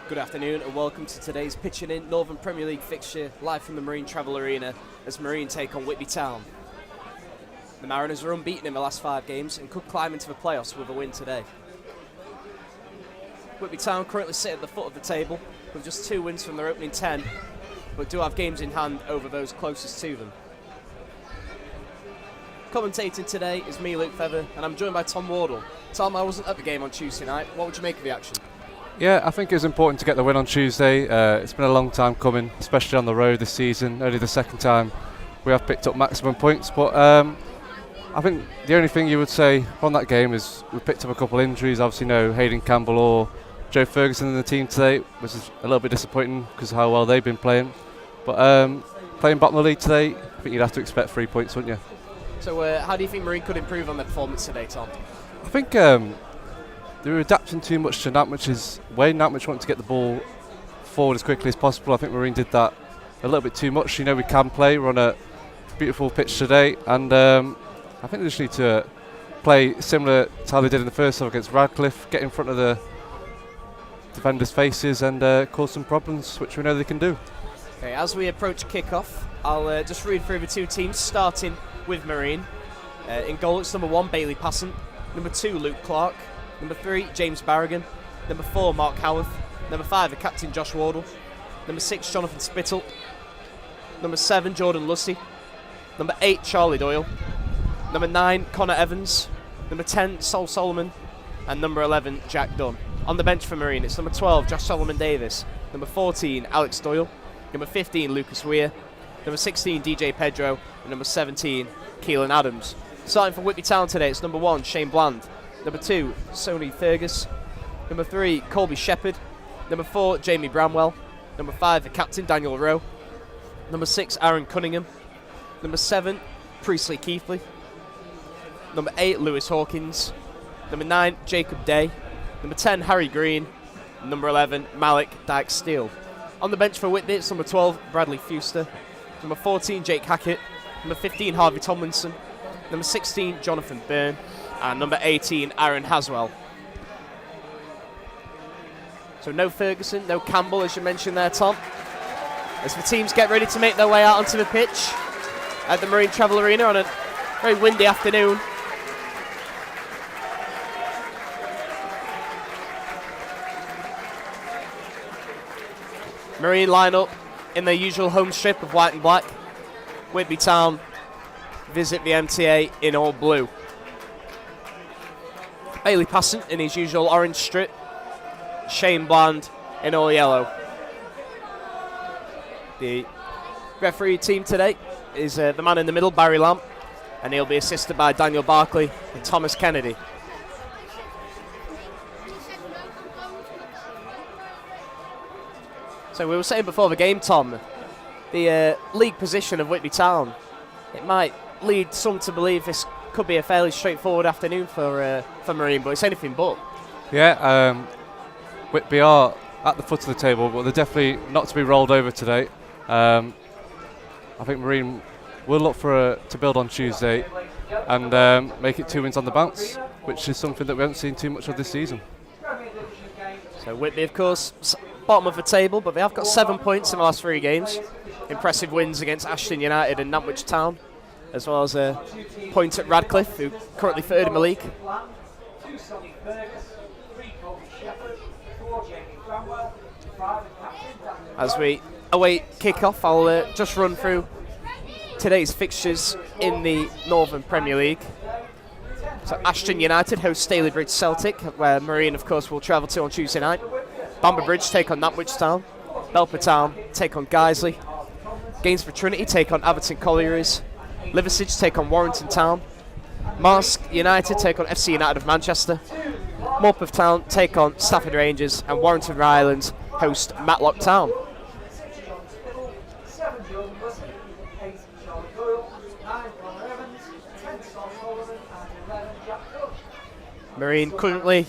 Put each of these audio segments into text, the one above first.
Good afternoon and welcome to today's Pitching In Northern Premier League fixture live from the Marine Travel Arena as Marine take on Whitby Town. The Mariners are unbeaten in the last 5 games and could climb into the playoffs with a win today. Whitby Town currently sit at the foot of the table with just 2 wins from their opening 10, but do have games in hand over those closest to them. Commentating today is me, Luke Feather, and I'm joined by Tom Wardle. Tom, I wasn't at the game on Tuesday night. What would you make of the action? Yeah, I think it was important to get the win on Tuesday. It's been a long time coming, especially on the road this season. Only the second time we have picked up maximum points. But I think the only thing you would say from that game is we picked up a couple of injuries. Obviously, no Hayden Campbell or Joe Ferguson in the team today, which is a little bit disappointing because of how well they've been playing. But playing bottom of the league today, I think you'd have to expect 3 points, wouldn't you? So how do you think Marine could improve on their performance today, Tom? I think they were adapting too much to Nantwich's way. Nantwich wanted to get the ball forward as quickly as possible. I think Marine did that a little bit too much. You know, we can play. We're on a beautiful pitch today, and I think they just need to play similar to how they did in the first half against Radcliffe, get in front of the defenders' faces and cause some problems, which we know they can do. Okay, as we approach kick-off, I'll just read through the 2 teams, starting with Marine. In goal, it's number 1, Bailey Passant, number 2, Luke Clark, number 3, James Barrigan, number 4, Mark Howarth, number 5, the captain, Josh Wardle, number 6, Jonathan Spittle, number 7, Jordan Lussey, number 8, Charlie Doyle, number 9, Connor Evans, number 10, Sol Solomon, and number 11, Jack Dunn. On the bench for Marine, it's number 12, Josh Solomon Davis, number 14, Alex Doyle, number 15, Lucas Weir, number 16, DJ Pedro, and number 17, Keelan Adams. Starting for Whitby Town today, it's number 1, Shane Bland, number 2, Sony Fergus, number 3, Colby Shepherd, number 4, Jamie Bramwell, number 5, the captain, Daniel Rowe, number 6, Aaron Cunningham, number 7, Priestley Keithley, number 8, Lewis Hawkins, number 9, Jacob Day, number 10, Harry Green, and number 11, Malik Dyke-Steele. On the bench for Whitby, it's number 12, Bradley Fuster, number 14, Jake Hackett, number 15, Harvey Tomlinson, number 16, Jonathan Byrne, and number 18, Aaron Haswell. So no Ferguson, no Campbell, as you mentioned there, Tom. As the teams get ready to make their way out onto the pitch at the Marine Travel Arena on a very windy afternoon. Marine line up in their usual home strip of white and black. Whitby Town visit the MTA in all blue. Bailey Passant in his usual orange strip. Shane Bland in all yellow. The referee team today is the man in the middle, Barry Lamb, and he'll be assisted by Daniel Barkley and Thomas Kennedy. So we were saying before the game, Tom, the league position of Whitby Town, it might lead some to believe this could be a fairly straightforward afternoon for Marine, but it's anything but. Yeah, Whitby are at the foot of the table, but they're definitely not to be rolled over today. I think Marine will look to build on Tuesday and make it 2 wins on the bounce, which is something that we haven't seen too much of this season. So Whitby, of course, bottom of the table, but they have got 7 points in the last 3 games. Impressive wins against Ashton United and Nantwich Town, as well as a point at Radcliffe, who currently 3rd in the league. As we await kick-off, I'll just run through today's fixtures in the Northern Premier League. So Ashton United host Stalybridge Celtic, where Marine, of course, will travel to on Tuesday night. Bamber Bridge take on Nantwich Town. Belper Town take on Guiseley. Gainsborough Trinity take on Aberton Collieries. Liversidge take on Warrington Town. Marsk United take on FC United of Manchester. Morpeth Town take on Stafford Rangers, and Warrington Rylands host Matlock Town. Marine currently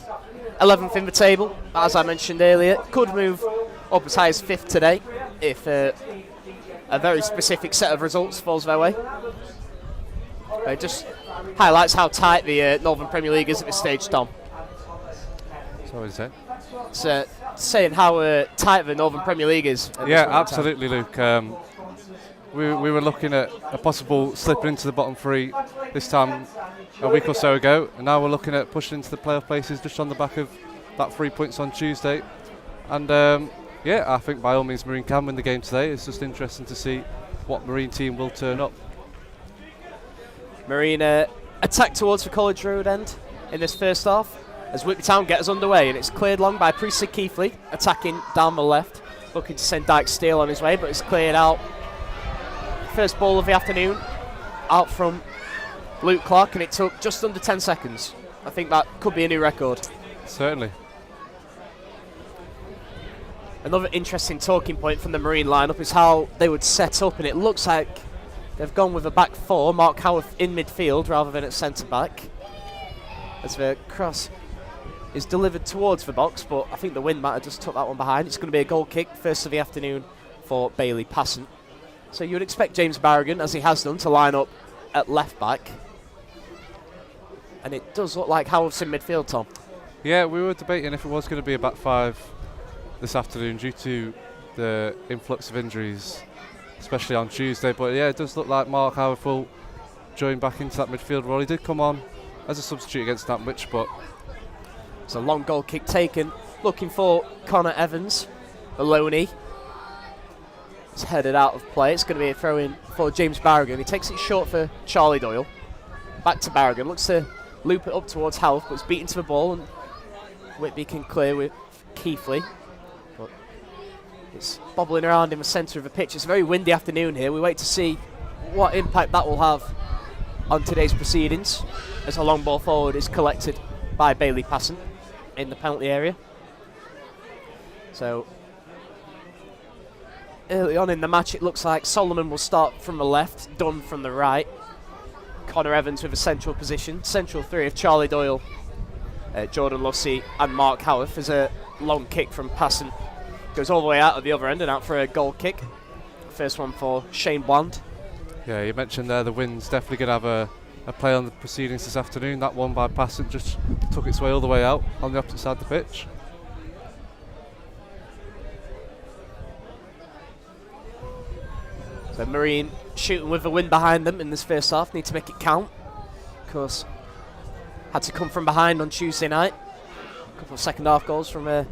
11th in the table, as I mentioned earlier. Could move up as high as 5th today if a very specific set of results falls their way. It just highlights how tight the Northern Premier League is at this stage, Tom. So what is it? It's saying how tight the Northern Premier League is. Yeah, absolutely, Luke. We were looking at a possible slipping into the bottom three this time a week or so ago, and now we're looking at pushing into the playoff places just on the back of that 3 points on Tuesday. And I think by all means Marine can win the game today. It's just interesting to see what Marine team will turn up. Marine attack towards the College Road end in this first half as Whitby Town get us underway, and it's cleared long by Priestley Keithley, attacking down the left, looking to send Dyke Steele on his way, but it's cleared out. First ball of the afternoon out from Luke Clark, and it took just under 10 seconds. I think that could be a new record. Certainly. Another interesting talking point from the Marine lineup is how they would set up, and it looks like they've gone with a back four, Mark Howarth in midfield rather than at centre back, as the cross is delivered towards the box, but I think the wind matter just took that one behind. It's going to be a goal kick, first of the afternoon for Bailey Passant. So you would expect James Barragan, as he has done, to line up at left back. And it does look like Howarth's in midfield, Tom. Yeah, we were debating if it was going to be a back five this afternoon due to the influx of injuries, especially on Tuesday. But yeah, it does look like Mark Howarth will join back into that midfield role. He did come on as a substitute against Nantwich, but it's a long goal kick taken, looking for Connor Evans, the loanee. It's headed out of play. It's going to be a throw-in for James Barragan. He takes it short for Charlie Doyle. Back to Barragan, looks to loop it up towards Howarth, but it's beaten to the ball, and Whitby can clear with Keithley. But it's bobbling around in the centre of the pitch. It's a very windy afternoon here. We wait to see what impact that will have on today's proceedings, as a long ball forward is collected by Bailey Passant in the penalty area. So early on in the match, it looks like Solomon will start from the left, Dunn from the right. Connor Evans with a central position. Central three of Charlie Doyle, Jordan Lussey and Mark Howarth. There's a long kick from Passant. Goes all the way out at the other end and out for a goal kick. First one for Shane Bland. yeah, you mentioned there the wind's definitely going to have a play on the proceedings this afternoon. That one by Passant just took its way all the way out on the opposite side of the pitch. So Marine shooting with the wind behind them in this first half. Need to make it count. Of course, had to come from behind on Tuesday night. A couple of second half goals from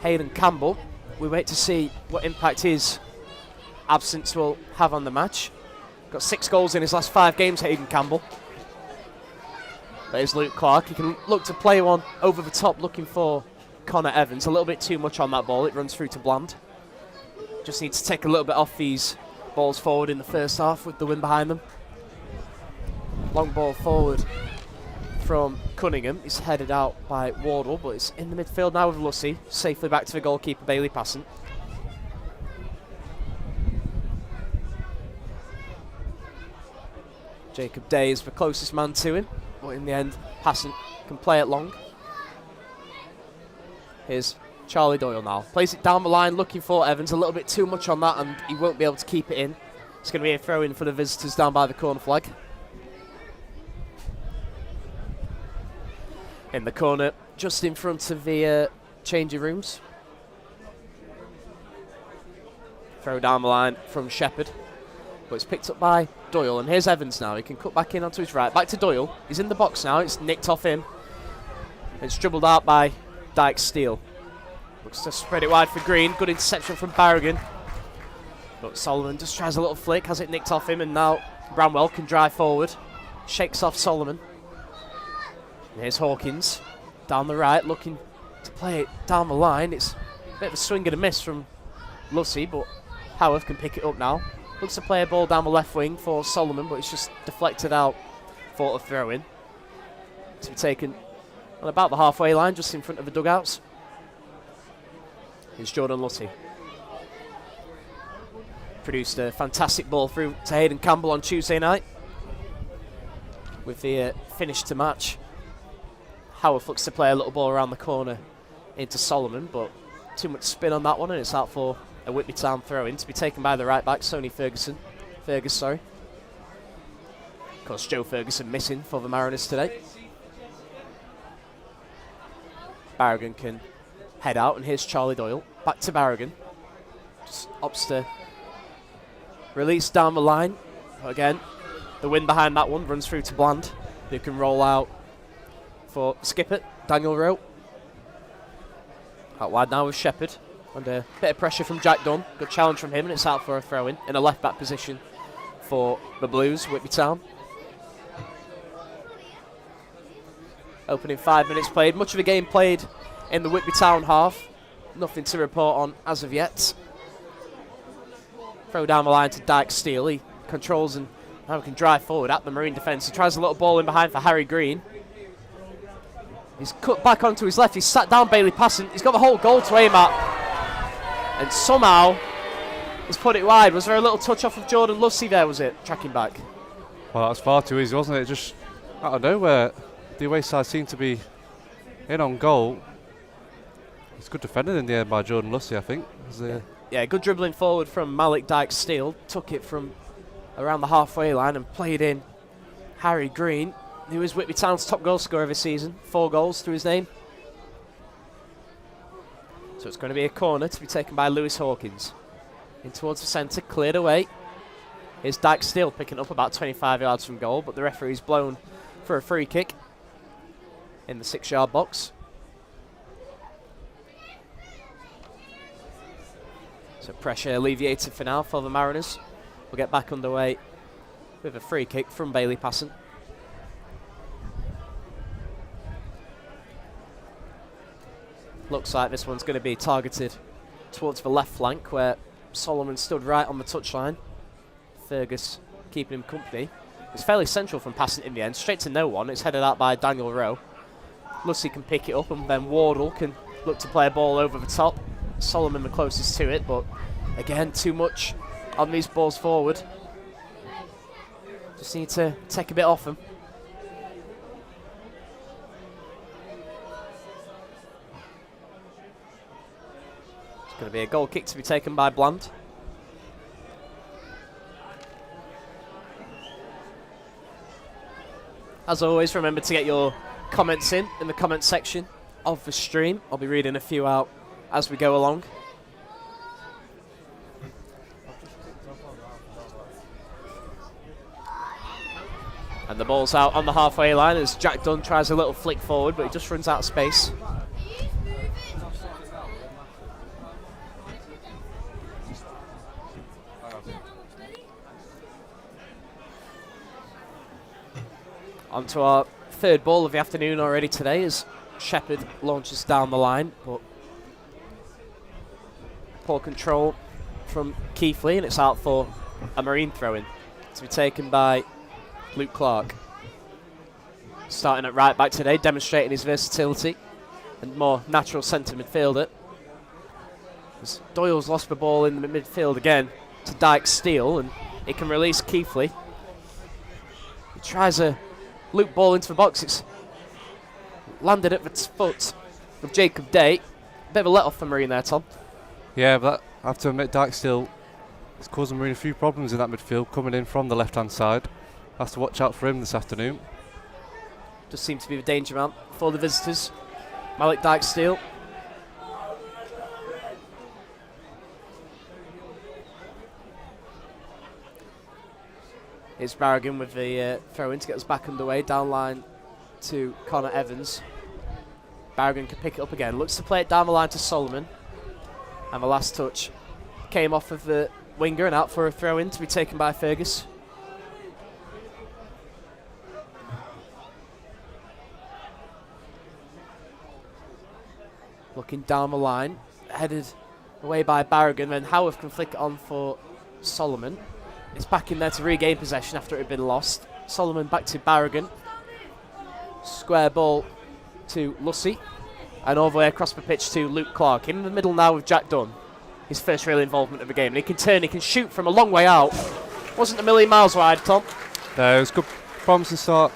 Hayden Campbell. We wait to see what impact his absence will have on the match. Got 6 goals in his last 5 games, Hayden Campbell. There's Luke Clark. He can look to play one over the top, looking for Connor Evans. A little bit too much on that ball. It runs through to Bland. Just need to take a little bit off these balls forward in the first half with the wind behind them. Long ball forward from Cunningham. It's headed out by Wardle, but it's in the midfield now with Lussey. Safely back to the goalkeeper, Bailey Passant. Jacob Day is the closest man to him, but in the end, Passant can play it long. Here's Charlie Doyle now. Plays it down the line, looking for Evans. A little bit too much on that, and he won't be able to keep it in. It's going to be a throw-in for the visitors down by the corner flag. In the corner, just in front of the changing rooms. Throw down the line from Shepherd, but it's picked up by Doyle, and here's Evans now. He can cut back in onto his right. Back to Doyle. He's in the box now. It's nicked off him. It's dribbled out by Dyke Steele. Looks to spread it wide for Green. Good interception from Barragan. But Solomon just tries a little flick, has it nicked off him, and now Bramwell can drive forward. Shakes off Solomon. And here's Hawkins down the right, looking to play it down the line. It's a bit of a swing and a miss from Lussey, but Howarth can pick it up now. Looks to play a ball down the left wing for Solomon, but it's just deflected out for a throw-in. To be taken on about the halfway line, just in front of the dugouts. Here's Jordan Lussey. Produced a fantastic ball through to Hayden Campbell on Tuesday night. With the finish to match. Howarth looks to play a little ball around the corner into Solomon, but too much spin on that one, and it's out for a Whitby Town throw-in to be taken by the right back, Sonny Fergus. Of course, Joe Ferguson missing for the Mariners today. Barragan can head out, and here's Charlie Doyle. Back to Barragan. Just opts to release down the line. Again, the wind behind that one runs through to Bland, who can roll out for skipper Daniel Rowe. Out wide now with Shepherd. Under a bit of pressure from Jack Dunn. Good challenge from him, and it's out for a throw-in in a left-back position for the Blues, Whitby Town. Opening 5 minutes played. Much of the game played in the Whitby Town half. Nothing to report on as of yet. Throw down the line to Dyke Steele. He controls and now can drive forward at the Marine defence. He tries a little ball in behind for Harry Green. He's cut back onto his left. He's sat down Bailey passing. He's got the whole goal to aim at. And somehow he's put it wide. Was there a little touch off of Jordan Lussey there, was it? Tracking back. Well, that was far too easy, wasn't it? Just out of nowhere, the away side seemed to be in on goal. It's good defending in the end by Jordan Lussey, I think. Yeah, good dribbling forward from Malik Dyke Steele. Took it from around the halfway line and played in Harry Green, who is Whitby Town's top goal scorer this season. 4 goals to his name. So it's going to be a corner to be taken by Lewis Hawkins. In towards the centre, cleared away. Here's Dyke Steele picking up about 25 yards from goal, but the referee's blown for a free kick in the 6-yard box. So pressure alleviated for now for the Mariners. We'll get back underway with a free kick from Bailey Passon. Looks like this one's going to be targeted towards the left flank, where Solomon stood right on the touchline. Fergus keeping him company. It's fairly central from passing in the end, straight to no one. It's headed out by Daniel Rowe. Lussey can pick it up, and then Wardle can look to play a ball over the top. Solomon the closest to it, but again, too much on these balls forward. Just need to take a bit off them. It's going to be a goal kick to be taken by Bland. As always, remember to get your comments in the comment section of the stream. I'll be reading a few out as we go along. And the ball's out on the halfway line as Jack Dunn tries a little flick forward, but he just runs out of space. On to our third ball of the afternoon already today as Shepherd launches down the line, but poor control from Keithley, and it's out for a Marine throw-in to be taken by Luke Clark. Starting at right back today, demonstrating his versatility and more natural centre midfielder. As Doyle's lost the ball in the midfield again to Dyke Steele, and he can release Keithley. He tries a loop ball into the box. It's landed at the foot of Jacob Day. Bit of a let off for Marine there, Tom. Yeah, but I have to admit, Dyke Steele is causing Marine a few problems in that midfield, coming in from the left-hand side. Has to watch out for him this afternoon. Just seems to be the danger man for the visitors. Malik Dyke Steele. It's Barragan with the throw-in to get us back underway. Down line to Connor Evans. Barragan can pick it up again. Looks to play it down the line to Solomon. And the last touch came off of the winger and out for a throw-in to be taken by Fergus. Looking down the line, headed away by Barragan, then Howarth can flick it on for Solomon. It's back in there to regain possession after it had been lost. Solomon back to Barragan. Square ball to Lussey. And all the way across the pitch to Luke Clark. In the middle now with Jack Dunn. His first real involvement of the game. And he can turn, he can shoot from a long way out. Wasn't a million miles wide, Tom. No, it was a good promising start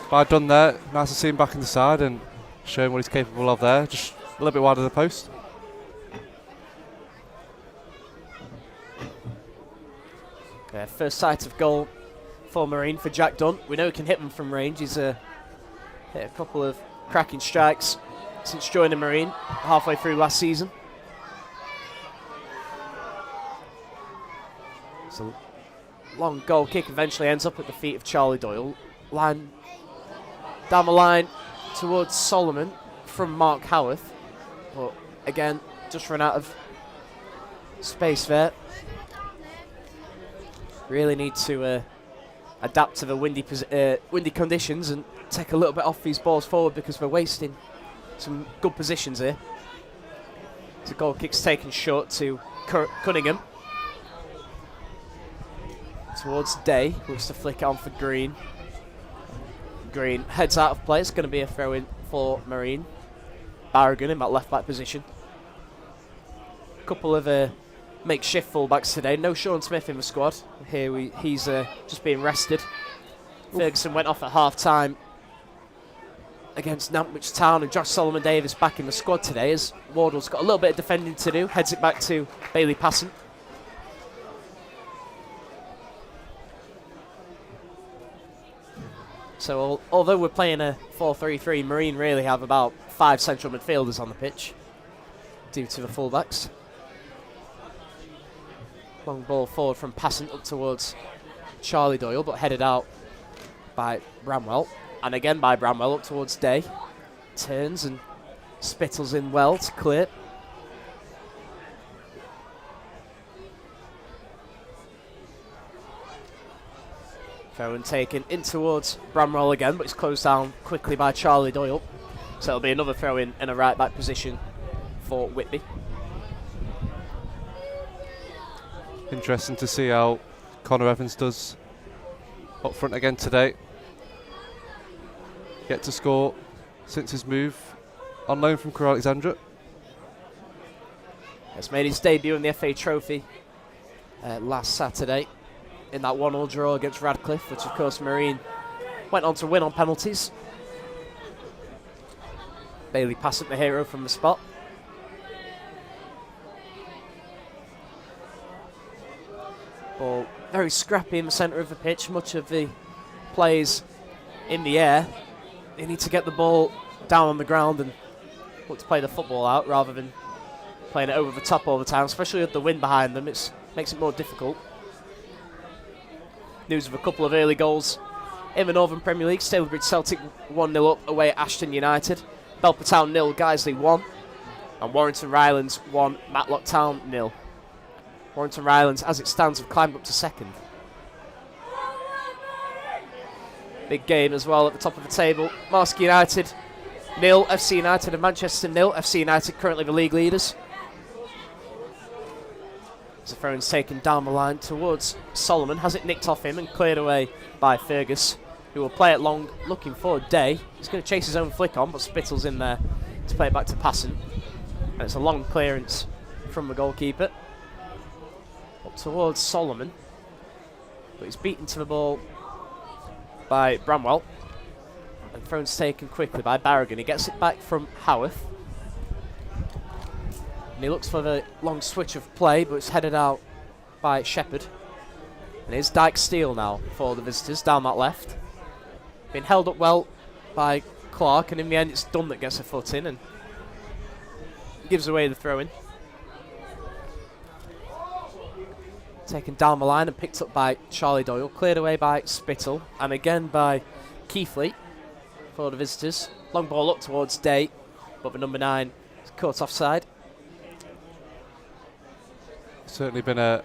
by Dunn there. Nice to see him back in the side and showing what he's capable of there. Just a little bit wide of the post. Yeah, first sight of goal for Marine for Jack Dunn. We know he can hit them from range. He's hit a couple of cracking strikes since joining Marine halfway through last season. So long goal kick eventually ends up at the feet of Charlie Doyle. Line down the line towards Solomon from Mark Howarth. But again, just run out of space there. Really need to adapt to the windy conditions and take a little bit off these balls forward because we're wasting some good positions here. The goal kick's taken short to Cunningham. Towards Day, looks to flick it on for Green. Green heads out of play. It's going to be a throw in for Marine. Barragan in that left back position. A couple of makeshift fullbacks today. No Sean Smith in the squad. Here he's just being rested. Ferguson went off at half time against Nantwich Town, and Josh Solomon Davis back in the squad today as Wardle's got a little bit of defending to do. Heads it back to Bailey Passant. So although we're playing a 4-3-3, Marine really have about 5 central midfielders on the pitch due to the fullbacks. Long ball forward from Passant up towards Charlie Doyle, but headed out by Bramwell. And again by Bramwell up towards Day. Turns and spittles in well to clear. Throw and taken in towards Bramwell again, but it's closed down quickly by Charlie Doyle. So it'll be another throw in a right back position for Whitby. Interesting to see how Connor Evans does up front again today. Yet to score since his move on loan from Crewe Alexandra. Has made his debut in the FA Trophy last Saturday in that 1-1 draw against Radcliffe, which of course Marine went on to win on penalties. Bailey Passant, the hero from the spot. Ball very scrappy in the centre of the pitch, much of the plays in the air. They need to get the ball down on the ground and look to play the football out rather than playing it over the top all the time, especially with the wind behind them. It makes it more difficult. News of a couple of early goals in the Northern Premier League. Stalybridge Celtic 1-0 up away at Ashton United. Belper Town 0, Guiseley 1. And Warrington Rylands 1, Matlock Town 0. Warrington Rylands, as it stands, have climbed up to second. Big game as well at the top of the table. Marske United 0, FC United and Manchester 0. FC United currently the league leaders. The throw-in's taken down the line towards Solomon. Has it nicked off him and cleared away by Fergus, who will play it long, looking for Day. He's going to chase his own flick on, but Spittle's in there to play it back to Passant. And it's a long clearance from the goalkeeper. Up towards Solomon. But he's beaten to the ball by Bramwell. And throw-in's taken quickly by Barragan. He gets it back from Howarth. And he looks for the long switch of play, but it's headed out by Shepherd. And it's Dyke Steele now for the visitors down that left. Been held up well by Clark, and in the end it's Dunn that gets a foot in and gives away the throw-in. Taken down the line and picked up by Charlie Doyle, cleared away by Spittle, and again by Keithley for the visitors. Long ball up towards Day, but the number 9 is caught offside. Certainly been a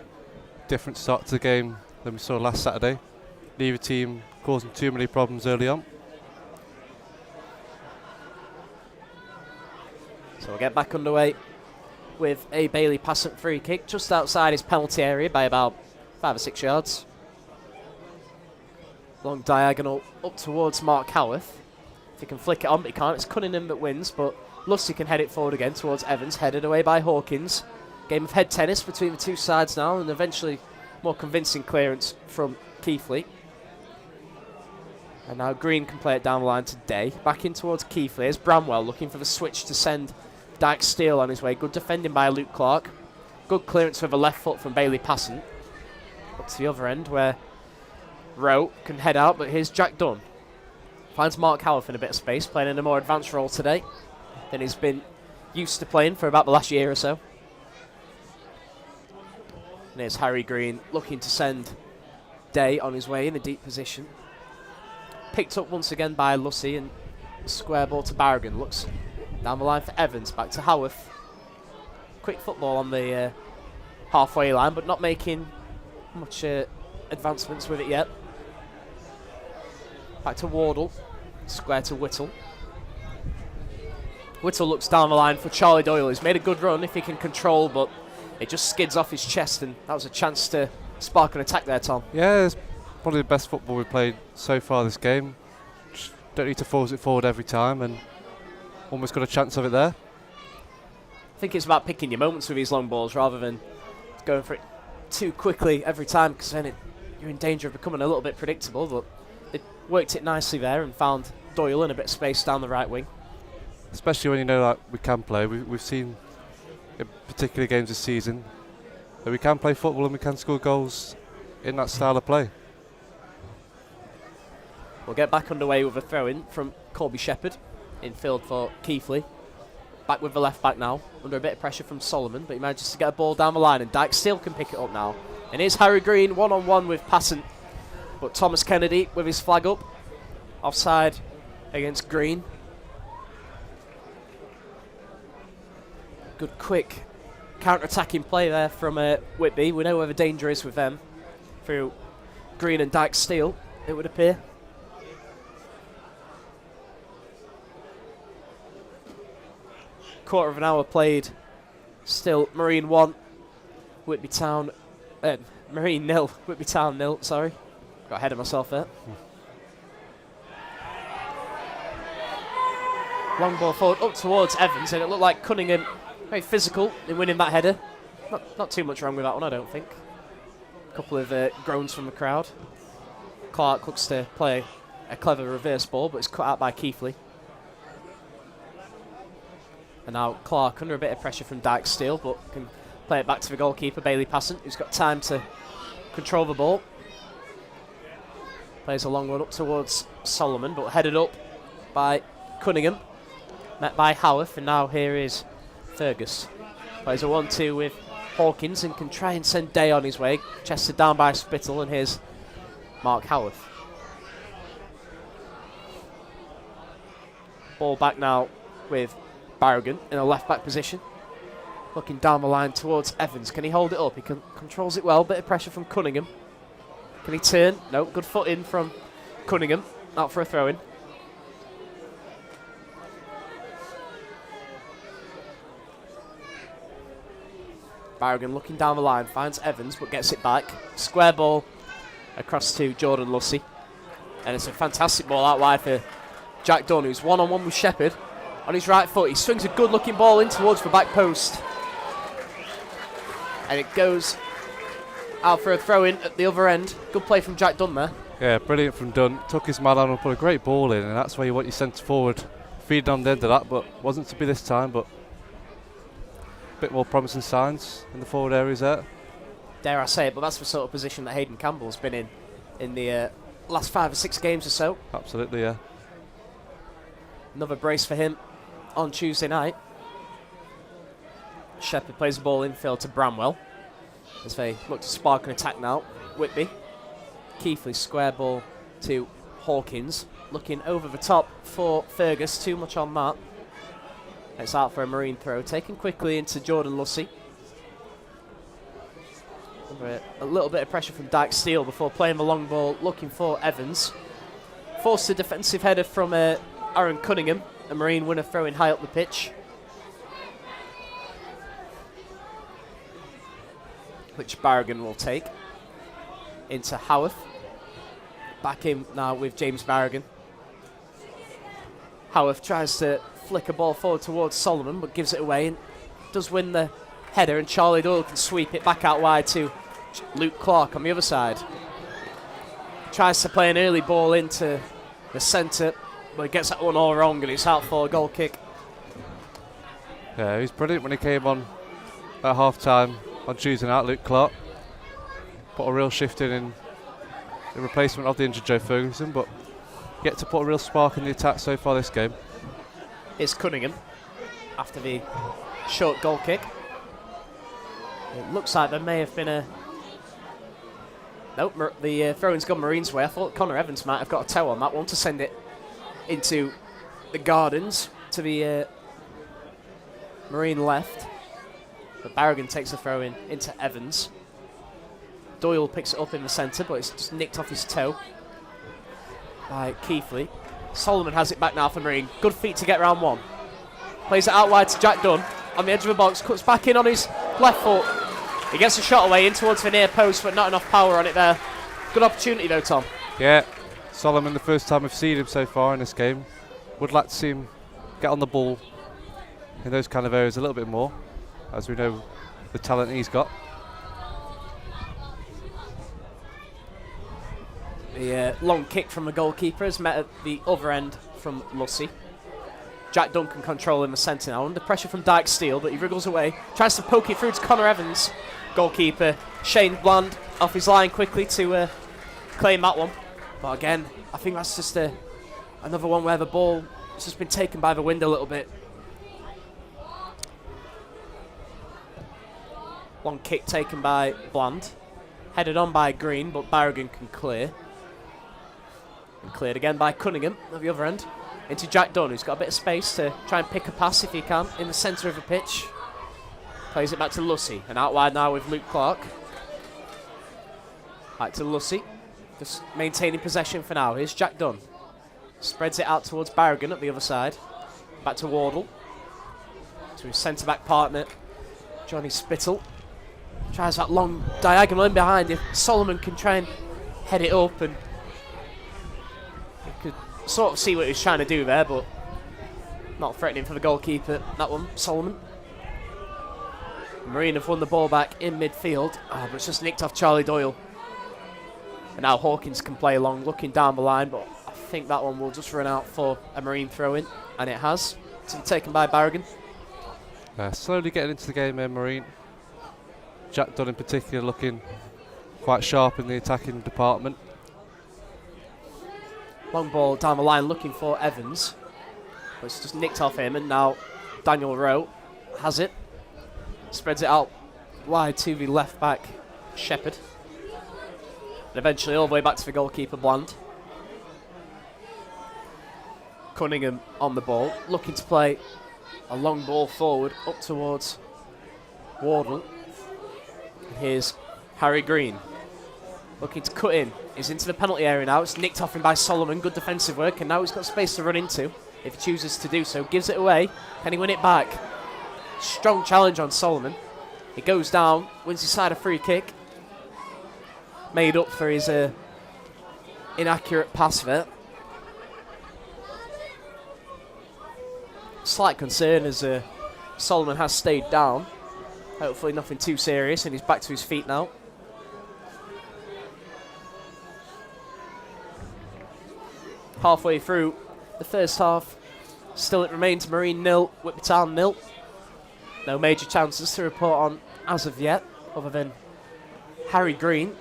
different start to the game than we saw last Saturday. Neither team causing too many problems early on. So we'll get back underway with a Bailey Passant free kick just outside his penalty area by about 5 or 6 yards. Long diagonal up towards Mark Howarth. If he can flick it on, but he can't. It's Cunningham that wins, but Lusty can head it forward again towards Evans, headed away by Hawkins. Game of head tennis between the two sides now, and eventually more convincing clearance from Keithley. And now Green can play it down the line to Day. Back in towards Keithley. Here's Bramwell looking for the switch to send Dyke Steele on his way. Good defending by Luke Clark. Good clearance with a left foot from Bailey Passant. Up to the other end where Rowe can head out, but here's Jack Dunn. Finds Mark Howarth in a bit of space, playing in a more advanced role today. than he's been used to playing for about the last year or so. And here's Harry Green looking to send Day on his way in a deep position. Picked up once again by Lucy, and square ball to Barragan. Looks down the line for Evans, back to Howarth. Quick football on the halfway line, but not making much advancements with it yet. Back to Wardle, square to Whittle. Whittle looks down the line for Charlie Doyle. He's made a good run if he can control, but it just skids off his chest, and that was a chance to spark an attack there, Tom. Yeah, it's probably the best football we've played so far this game. Just don't need to force it forward every time, and almost got a chance of it there. I think it's about picking your moments with these long balls rather than going for it too quickly every time, because then you're in danger of becoming a little bit predictable. But it worked it nicely there and found Doyle in a bit of space down the right wing. Especially when you know that we can play. We've seen in particular games this season that we can play football and we can score goals in that style of play. We'll get back underway with a throw-in from Colby Shepherd, infield for Keithley. Back with the left back now, under a bit of pressure from Solomon, but he manages to get a ball down the line, and Dyke still can pick it up now. And here's Harry Green, one-on-one with Passant, but Thomas Kennedy with his flag up, offside against Green. Good quick counter-attacking play there from Whitby. We know where the danger is with them through Green and Dyke Steele, it would appear. Quarter of an hour played. Still Marine 1, Whitby Town, Marine 0, Whitby Town 0, sorry. Got ahead of myself there. Long ball forward up towards Evans, and it looked like Cunningham very physical in winning that header. Not too much wrong with that one, I don't think. A couple of groans from the crowd. Clark looks to play a clever reverse ball, but it's cut out by Keithley. And now Clark under a bit of pressure from Dyke Steele, but can play it back to the goalkeeper, Bailey Passant, who's got time to control the ball. Plays a long one up towards Solomon, but headed up by Cunningham. Met by Howarth, and now here is Fergus. Plays a 1-2 with Hawkins and can try and send Day on his way. Chested down by Spittle, and here's Mark Howarth. Ball back now with Barragan in a left back position. Looking down the line towards Evans. Can he hold it up? He controls it well. Bit of pressure from Cunningham. Can he turn? No. Good foot in from Cunningham. Out for a throw in. Barragan looking down the line. Finds Evans but gets it back. Square ball across to Jordan Lucy. And it's a fantastic ball out wide for Jack Dunn, who's one-on-one with Shepherd. On his right foot, he swings a good-looking ball in towards the back post. And it goes out for a throw-in at the other end. Good play from Jack Dunn there. Yeah, brilliant from Dunn. Took his man on and put a great ball in, and that's where you want your centre forward feeding on the end of that, but wasn't to be this time, but a bit more promising signs in the forward areas there. Dare I say it, but that's the sort of position that Hayden Campbell's been in the last 5 or 6 games or so. Absolutely, yeah. Another brace for him on Tuesday night. Shepherd plays the ball infield to Bramwell as they look to spark an attack now. Whitby. Keithley square ball to Hawkins. Looking over the top for Fergus. Too much on that. It's out for a Marine throw. Taken quickly into Jordan Lucy. A little bit of pressure from Dyke Steele before playing the long ball. Looking for Evans. Forced a defensive header from Aaron Cunningham. A Marine winner throwing high up the pitch. Which Barragan will take. Into Howarth. Back in now with James Barragan. Howarth tries to flick a ball forward towards Solomon, but gives it away and does win the header, and Charlie Doyle can sweep it back out wide to Luke Clark on the other side. Tries to play an early ball into the centre, but he gets that one all wrong, and it's out for a goal kick. Yeah, he was brilliant when he came on at half-time on Tuesday night, Luke Clark. Put a real shift in the replacement of the injured Joe Ferguson, but yet to put a real spark in the attack so far this game. It's Cunningham. after the short goal kick. It looks like there may have been a... Nope, the throw-in's gone Marine's way. I thought Connor Evans might have got a toe on that one to send it into the gardens to the Marine left. But Barragan takes the throw-in into Evans. Doyle picks it up in the centre, but it's just nicked off his toe by Keithley. Solomon has it back now for Marine. Good feet to get round one. Plays it out wide to Jack Dunn on the edge of the box. Cuts back in on his left foot. He gets a shot away in towards the near post, but not enough power on it there. Good opportunity though, Tom. Yeah, Solomon, the first time we've seen him so far in this game. Would like to see him get on the ball in those kind of areas a little bit more, as we know the talent he's got. The long kick from the goalkeeper is met at the other end from Lussey. Jack Duncan control in the centre now, under pressure from Dyke Steele, but he wriggles away. Tries to poke it through to Connor Evans. Goalkeeper Shane Bland off his line quickly to claim that one. But again, I think that's just another one where the ball has just been taken by the wind a little bit. Long kick taken by Bland. Headed on by Green, but Barragan can clear. And cleared again by Cunningham at the other end. Into Jack Dunn, who's got a bit of space to try and pick a pass if he can in the centre of the pitch. Plays it back to Lussey, and out wide now with Luke Clark. Back to Lussey, just maintaining possession for now. Here's Jack Dunn. Spreads it out towards Barragan at the other side. Back to Wardle. To his centre-back partner, Johnny Spittle. Tries that long diagonal in behind. If Solomon can try and head it up, and you could sort of see what he was trying to do there, but not threatening for the goalkeeper. That one, Solomon. Marine have won the ball back in midfield. Oh, but it's just nicked off Charlie Doyle. And now Hawkins can play along, looking down the line, but I think that one will just run out for a Marine throw-in, and it has. To be taken by Barragan. Slowly getting into the game here, Marine. Jack Dunn in particular looking quite sharp in the attacking department. Long ball down the line looking for Evans. But it's just nicked off him, and now Daniel Rowe has it. Spreads it out wide to the left back, Shepherd. And eventually all the way back to the goalkeeper, Bland. Cunningham on the ball, looking to play a long ball forward up towards Wardle. And here's Harry Green, looking to cut in. He's into the penalty area now. It's nicked off him by Solomon. Good defensive work, and now he's got space to run into if he chooses to do so. Gives it away. Can he win it back? Strong challenge on Solomon. He goes down, wins his side a free kick. Made up for his inaccurate pass there. Slight concern as Solomon has stayed down. Hopefully nothing too serious, and he's back to his feet now. Halfway through the first half, still it remains Marine 0, Whitby Town 0. No major chances to report on as of yet, other than Harry Green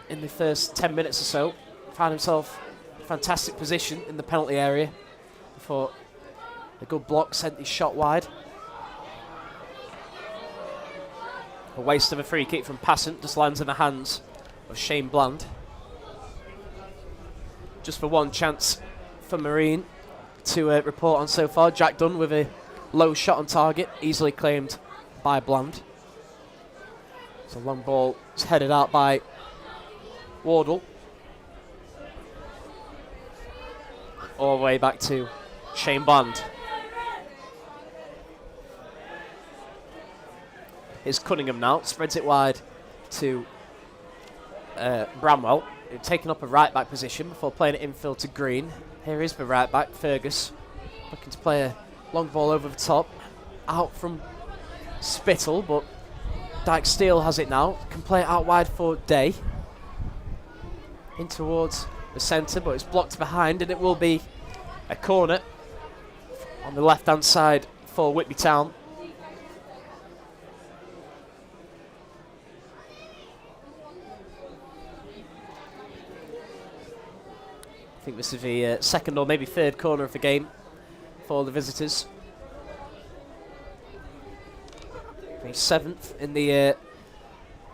in the first 10 minutes or so. Found himself in a fantastic position in the penalty area before a good block sent his shot wide. A waste of a free kick from Passant, just lands in the hands of Shane Bland. Just for one chance for Marine to report on so far. Jack Dunn with a low shot on target, easily claimed by Bland. So long ball is headed out by Wardle. All the way back to Shane Bland. Here's Cunningham now, spreads it wide to Bramwell, taking up a right back position before playing it infield to Green. Here is the right back, Fergus, looking to play a long ball over the top, out from Spittle, but Dyke Steele has it now, can play it out wide for Day. In towards the centre, but it's blocked behind, and it will be a corner on the left hand side for Whitby Town. I think this is the second or maybe third corner of the game for the visitors. He's 7th in the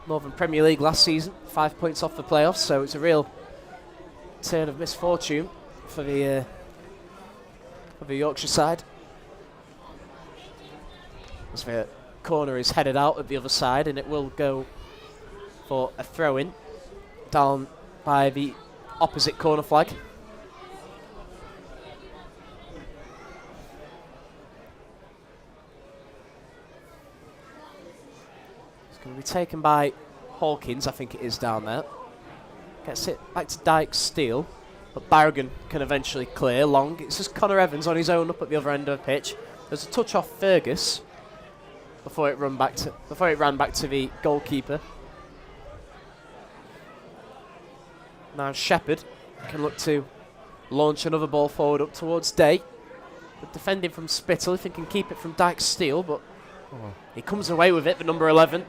Northern Premier League last season, 5 points off the playoffs, so it's a real turn of misfortune for the Yorkshire side. As the corner is headed out at the other side, and it will go for a throw-in down by the opposite corner flag. It's going to be taken by Hawkins, I think it is down there. Gets it back to Dyke Steele, but Barragan can eventually clear long. It's just Connor Evans on his own up at the other end of the pitch. There's a touch off Fergus before it ran back to the goalkeeper. Now Shepherd can look to launch another ball forward up towards Day. But defending from Spittle, if he can keep it from Dyke Steele, but he comes away with it, the number 11.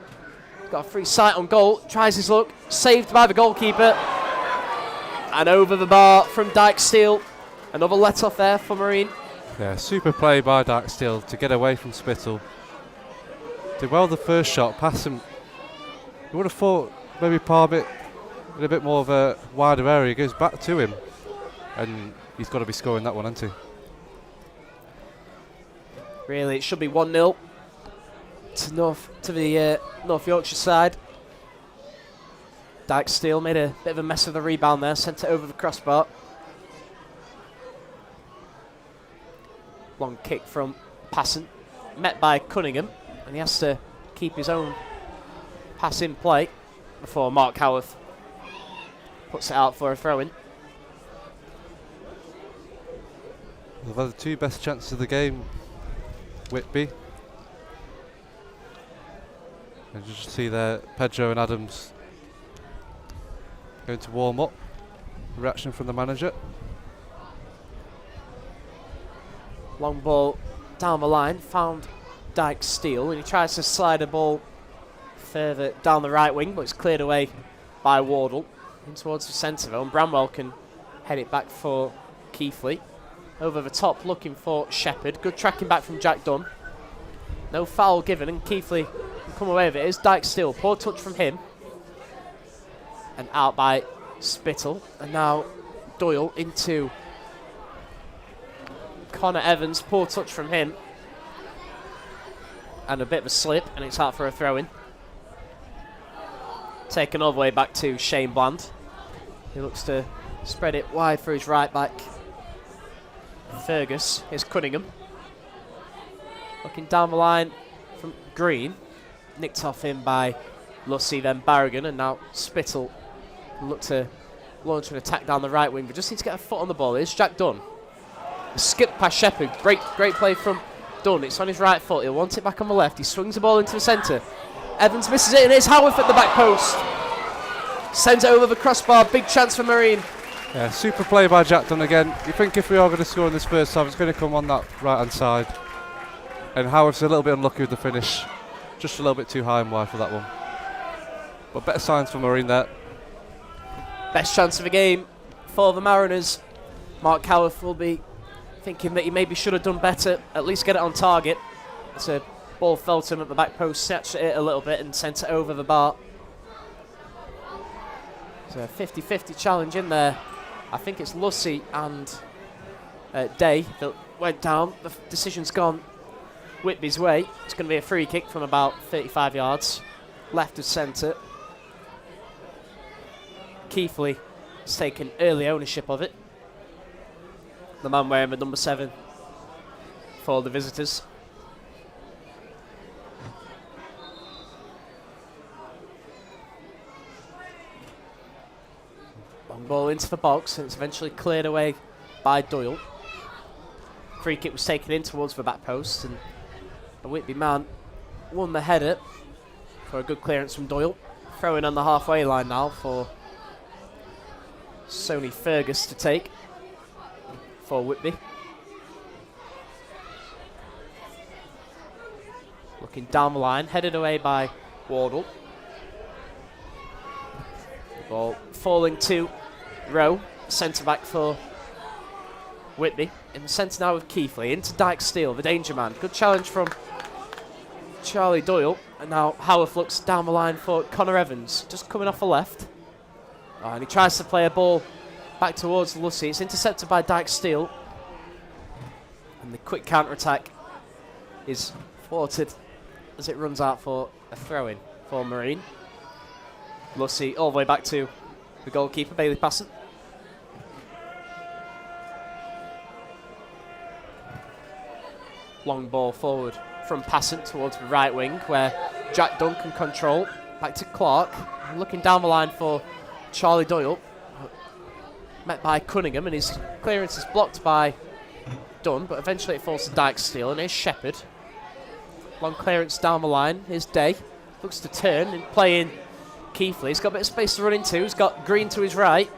Got a free sight on goal, tries his luck, saved by the goalkeeper. And over the bar from Dyke Steele. Another let-off there for Marine. Yeah, super play by Dyke Steele to get away from Spittle. Did well the first shot, past him. You would have thought maybe palm it in a bit more of a wider area. He goes back to him, and he's got to be scoring that one, hasn't he? Really, it should be 1-0 to the North Yorkshire side. Dyke Steele made a bit of a mess of the rebound there, sent it over the crossbar. Long kick from Passon, met by Cunningham, and he has to keep his own pass in play before Mark Howarth puts it out for a throw-in. They've had the two best chances of the game, Whitby. And you just see there Pedro and Adams going to warm up. Reaction from the manager. Long ball down the line, found Dyke Steele, and he tries to slide a ball further down the right wing, but it's cleared away by Wardle in towards the centre though, and Bramwell can head it back for Keithley. Over the top looking for Shepherd. Good tracking back from Jack Dunn. No foul given, and Keithley can come away with it. It's Dyke Steele, poor touch from him. And out by Spittle, and now Doyle into Connor Evans, poor touch from him. And a bit of a slip, and it's out for a throw-in. Taken all the way back to Shane Bland. He looks to spread it wide for his right back. Fergus, here's Cunningham. Looking down the line from Green. Nicked off him by Lussey, then Barragan, and now Spittle look to launch an attack down the right wing, but just need to get a foot on the ball. Here's Jack Dunn. Skip past Shepherd. Great play from Dunn. It's on his right foot. He'll want it back on the left. He swings the ball into the centre. Evans misses it, and it's Howarth at the back post. Sends it over the crossbar. Big chance for Marine. Yeah, super play by Jack Dunn again. You think if we are going to score in this first half, it's going to come on that right-hand side. And Howarth's a little bit unlucky with the finish. Just a little bit too high and wide for that one. But better signs for Marine there. Best chance of the game for the Mariners. Mark Howarth will be thinking that he maybe should have done better, at least get it on target. It's a ball fell to him at the back post, snatched it a little bit and sent it over the bar. It's a 50-50 challenge in there. I think it's Lussey and Day that went down. The decision's gone Whitby's way. It's going to be a free kick from about 35 yards. Left of centre. Keithley has taken early ownership of it. The man wearing the number 7 for the visitors. Long ball into the box, and it's eventually cleared away by Doyle. Free kick was taken in towards the back post, and the Whitby man won the header for a good clearance from Doyle. Throwing on the halfway line now for Sony Fergus to take for Whitby. Looking down the line, headed away by Wardle. The ball falling to Rowe, centre back for Whitby. In the centre now with Keithley, into Dyke Steele, the danger man. Good challenge from Charlie Doyle, and now Howarth looks down the line for Connor Evans, just coming off the left. Oh, and he tries to play a ball back towards Lucy. It's intercepted by Dyke Steele. And the quick counter-attack is thwarted as it runs out for a throw-in for Marine. Lucy all the way back to the goalkeeper, Bailey Passant. Long ball forward from Passant towards the right wing, where Jack Dunn can control. Back to Clark, looking down the line for Charlie Doyle. Met by Cunningham, and his clearance is blocked by Dunn, but eventually it falls to Dyke Steele, and here's Shepherd. Long clearance down the line, here's Day. Looks to turn and play in Keithley. He's got a bit of space to run into. He's got Green to his right.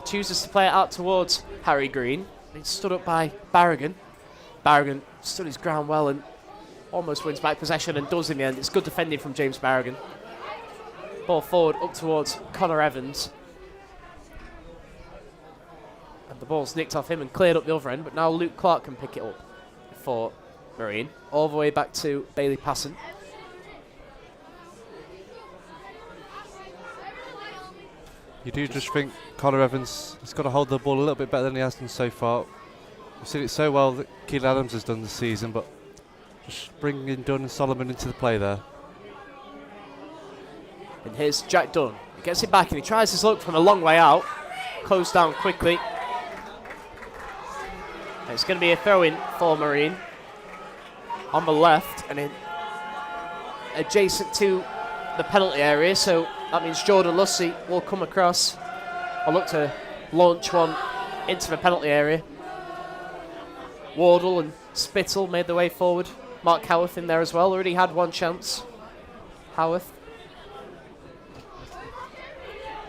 Chooses to play it out towards Harry Green. He's stood up by Barragan. Barragan stood his ground well and almost wins back possession, and does in the end. It's good defending from James Barragan. Ball forward up towards Connor Evans. And the ball's nicked off him and cleared up the other end, but now Luke Clark can pick it up for Marine. All the way back to Bailey Passant. You do just think Connor Evans has got to hold the ball a little bit better than he has done so far. We've seen it so well that Keelan Adams has done this season, but just bringing Dunn and Solomon into the play there. And here's Jack Dunn. He gets it back and he tries his luck from a long way out. Closed down quickly. And it's going to be a throw-in for Marine. On the left and in adjacent to the penalty area, so that means Jordan Lucy will come across or look to launch one into the penalty area. Wardle and Spittle made their way forward. Mark Howarth in there as well, already had one chance. Howarth.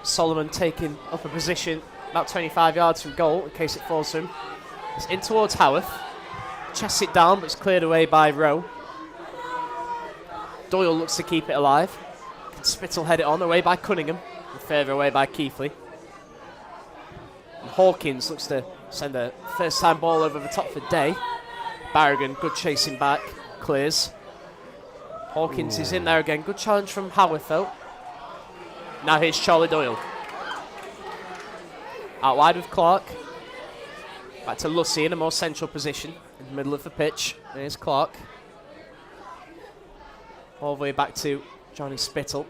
Solomon taking up a position about 25 yards from goal in case it falls to him. It's in towards Howarth. Chests it down, but it's cleared away by Rowe. Doyle looks to keep it alive. Can Spittle head it on, away by Cunningham, and further away by Keithley. And Hawkins looks to send a first-time ball over the top for Day. Barragan, good chasing back, clears. Hawkins is in there again. Good challenge from Howarth, though. Now here's Charlie Doyle. Out wide with Clark. Back to Lucy in a more central position in the middle of the pitch. There's Clark. All the way back to Johnny Spittle.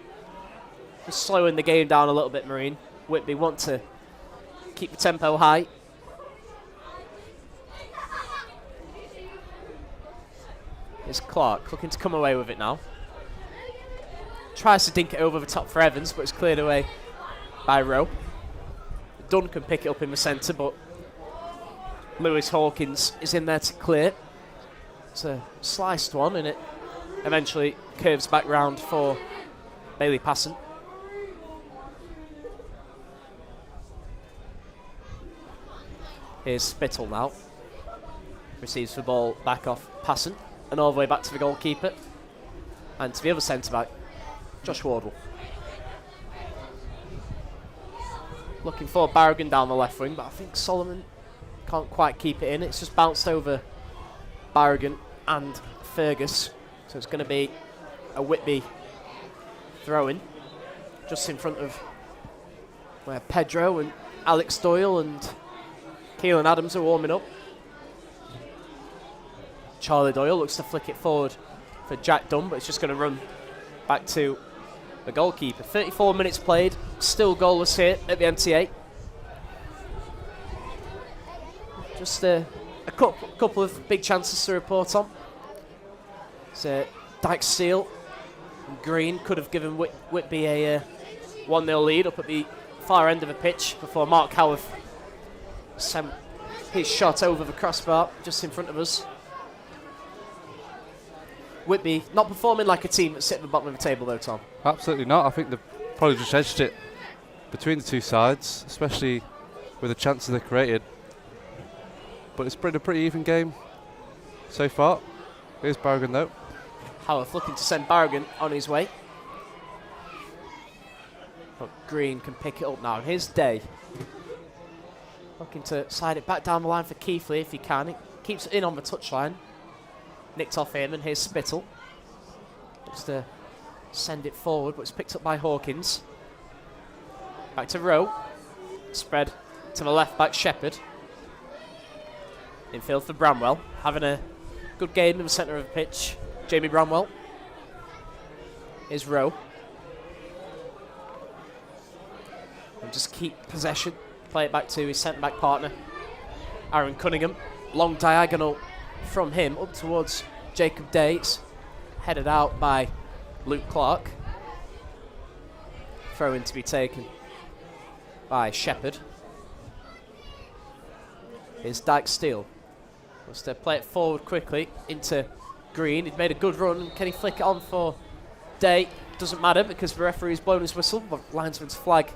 Just slowing the game down a little bit, Marine. Whitby want to keep the tempo high. Here's Clark looking to come away with it now. Tries to dink it over the top for Evans, but it's cleared away by Rowe. Dunn can pick it up in the centre, but Lewis Hawkins is in there to clear. It's a sliced one, and it eventually curves back round for Bailey Passant. Here's Spittle now. Receives the ball back off Passant, and all the way back to the goalkeeper. And to the other centre-back, Josh Wardle. Looking for Barragan down the left wing, but I think Solomon can't quite keep it in. It's just bounced over Barragan and Fergus. So it's going to be a Whitby throw-in. Just in front of where Pedro and Alex Doyle and Keelan Adams are warming up. Charlie Doyle looks to flick it forward for Jack Dunn, but it's just going to run back to the goalkeeper. 34 minutes played, still goalless here at the MTA. Just a couple of big chances to report on. So Dyke Steele and Green could have given Whitby a 1-0 lead up at the far end of the pitch before Mark Howarth sent his shot over the crossbar just in front of us. Whitby not performing like a team that sit at the bottom of the table though, Tom. Absolutely not. I think they've probably just edged it between the two sides, especially with the chances they created. But it's been a pretty even game so far. Here's Barragan though. Howarth looking to send Barragan on his way. But Green can pick it up now. Here's Day. Looking to slide it back down the line for Keithley if he can. It keeps it in on the touchline. Nicked off him, and here's Spittle. Looks to send it forward, but it's picked up by Hawkins. Back to Rowe. Spread to the left back, Shepherd. Infield for Bramwell. Having a good game in the centre of the pitch. Jamie Bramwell. Here's Rowe. And just keep possession. Play it back to his centre-back partner, Aaron Cunningham. Long diagonal from him up towards Jacob Day. It's headed out by Luke Clark. Throw in to be taken by Shepherd. Here's Dyke Steele. Wants to play it forward quickly into Green. He'd made a good run. Can he flick it on for Day? Doesn't matter because the referee's blown his whistle, but linesman's flag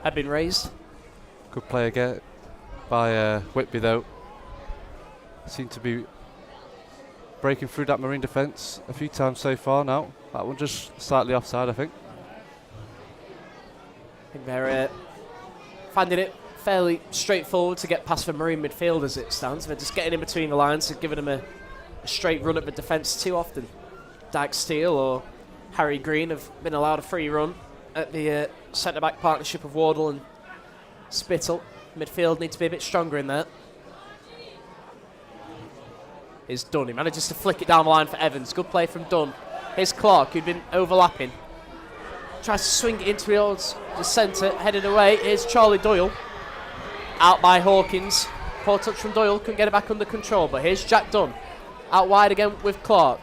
had been raised. Good play again by Whitby though. Seemed to be breaking through that Marine defence a few times so far now. That one just slightly offside, I think. I think they're finding it fairly straightforward to get past the Marine midfield as it stands. They're just getting in between the lines and giving them a straight run at the defence too often. Dyke Steele or Harry Green have been allowed a free run at the centre-back partnership of Wardle and Spittle. Midfield needs to be a bit stronger in there. Here's Dunn. He manages to flick it down the line for Evans. Good play from Dunn. Here's Clark, who'd been overlapping. Tries to swing it in towards the centre, headed away. Here's Charlie Doyle. Out by Hawkins. Poor touch from Doyle, couldn't get it back under control. But here's Jack Dunn. Out wide again with Clark.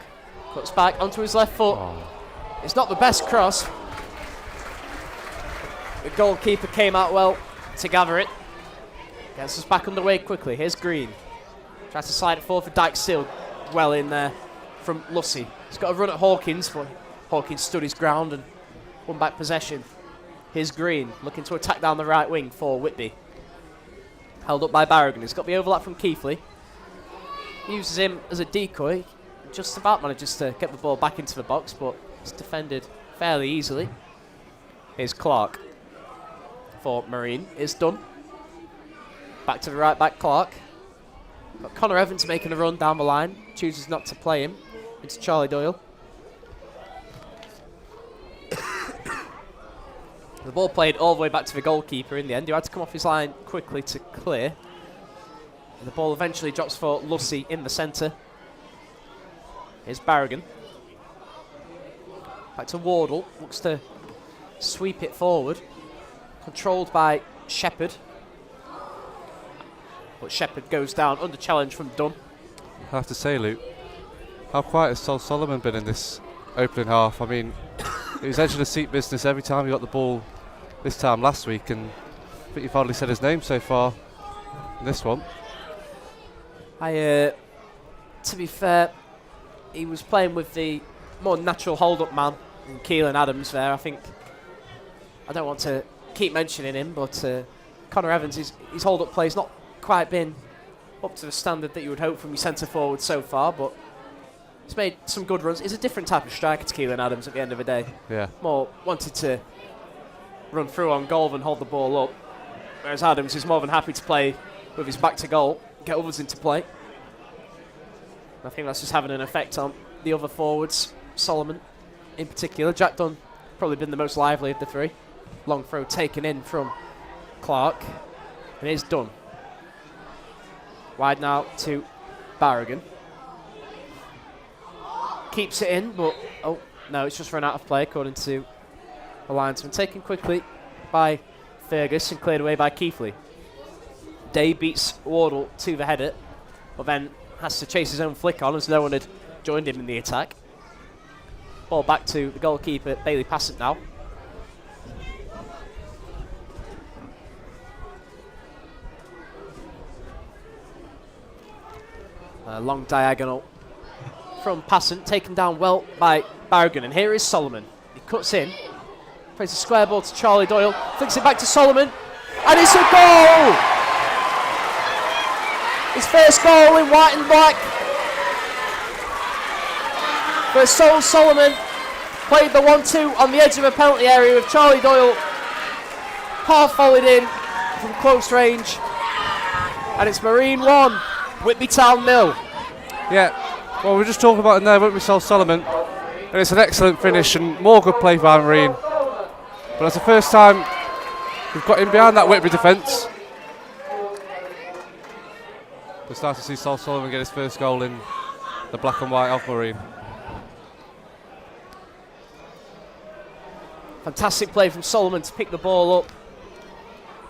Cuts back onto his left foot. It's not the best cross. The goalkeeper came out well to gather it. Gets us back underway quickly. Here's Green. Tries to slide it forward for Dyke Steele. Well in there from Lussey. He's got a run at Hawkins, but Hawkins stood his ground and won back possession. Here's Green, looking to attack down the right wing for Whitby. Held up by Barragan. He's got the overlap from Keithley. Uses him as a decoy. Just about manages to get the ball back into the box, but it's defended fairly easily. Here's Clark for Marine. Is done. Back to the right back, Clark. Got Connor Evans making a run down the line. Chooses not to play him. It's Charlie Doyle. The ball played all the way back to the goalkeeper in the end. He had to come off his line quickly to clear. And the ball eventually drops for Lussey in the centre. Here's Barragan. Back to Wardle. Looks to sweep it forward. Controlled by Shepherd. But Shepherd goes down under challenge from Dunn. I have to say, Luke, how quiet has Sol Solomon been in this opening half? I mean, it was edge of the seat business every time he got the ball this time last week, and I think you've hardly said his name so far in this one. To be fair, he was playing with the more natural hold-up man, Keelan Adams there. I don't want to keep mentioning him, but Connor Evans, his hold-up play's not quite been up to the standard that you would hope from your centre forward so far, but he's made some good runs. He's a different type of striker to Keelan Adams at the end of the day. Yeah. More wanted to run through on goal than hold the ball up, whereas Adams is more than happy to play with his back to goal, get others into play. I think that's just having an effect on the other forwards, Solomon in particular. Jack Dunn probably been the most lively of the three. Long throw taken in from Clark, and here's Dunn. Wide now to Barragan. Keeps it in, but oh no, it's just run out of play according to the linesman. Taken quickly by Fergus and cleared away by Keithley. Day beats Wardle to the header, but then has to chase his own flick on as no one had joined him in the attack. Ball back to the goalkeeper, Bailey Passant now. A long diagonal from Passant, taken down well by Barragan, and here is Solomon. He cuts in, plays a square ball to Charlie Doyle, flicks it back to Solomon, and it's a goal! His first goal in white and black. For Sol Solomon, played the 1-2 on the edge of a penalty area with Charlie Doyle half volleyed in from close range, and it's Marine 1. Whitby Town 0. Yeah, well, we were just talking about him there, weren't we, Sol Solomon? And it's an excellent finish and more good play by Marine. But it's the first time we've got him behind that Whitby defence. We're starting to see Sol Sullivan get his first goal in the black and white of Marine. Fantastic play from Solomon to pick the ball up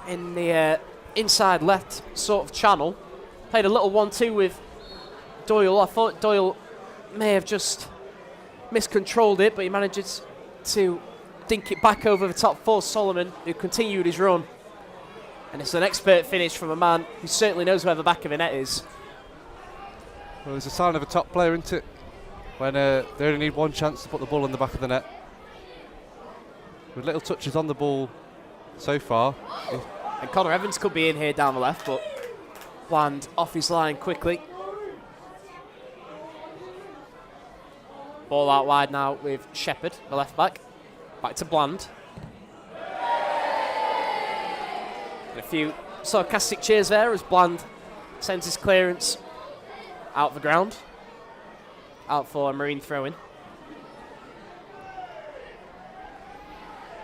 in the inside left sort of channel. Played a little 1-2 with Doyle. I thought Doyle may have just miscontrolled it, but he manages to dink it back over the top for Solomon, who continued his run. And it's an expert finish from a man who certainly knows where the back of the net is. Well, it's a sign of a top player, isn't it? When they only need one chance to put the ball in the back of the net. With little touches on the ball so far. And Connor Evans could be in here down the left, but Bland off his line quickly. Ball out wide now with Shepherd, the left back. Back to Bland. And a few sarcastic cheers there as Bland sends his clearance out the ground. Out for a Marine throw-in.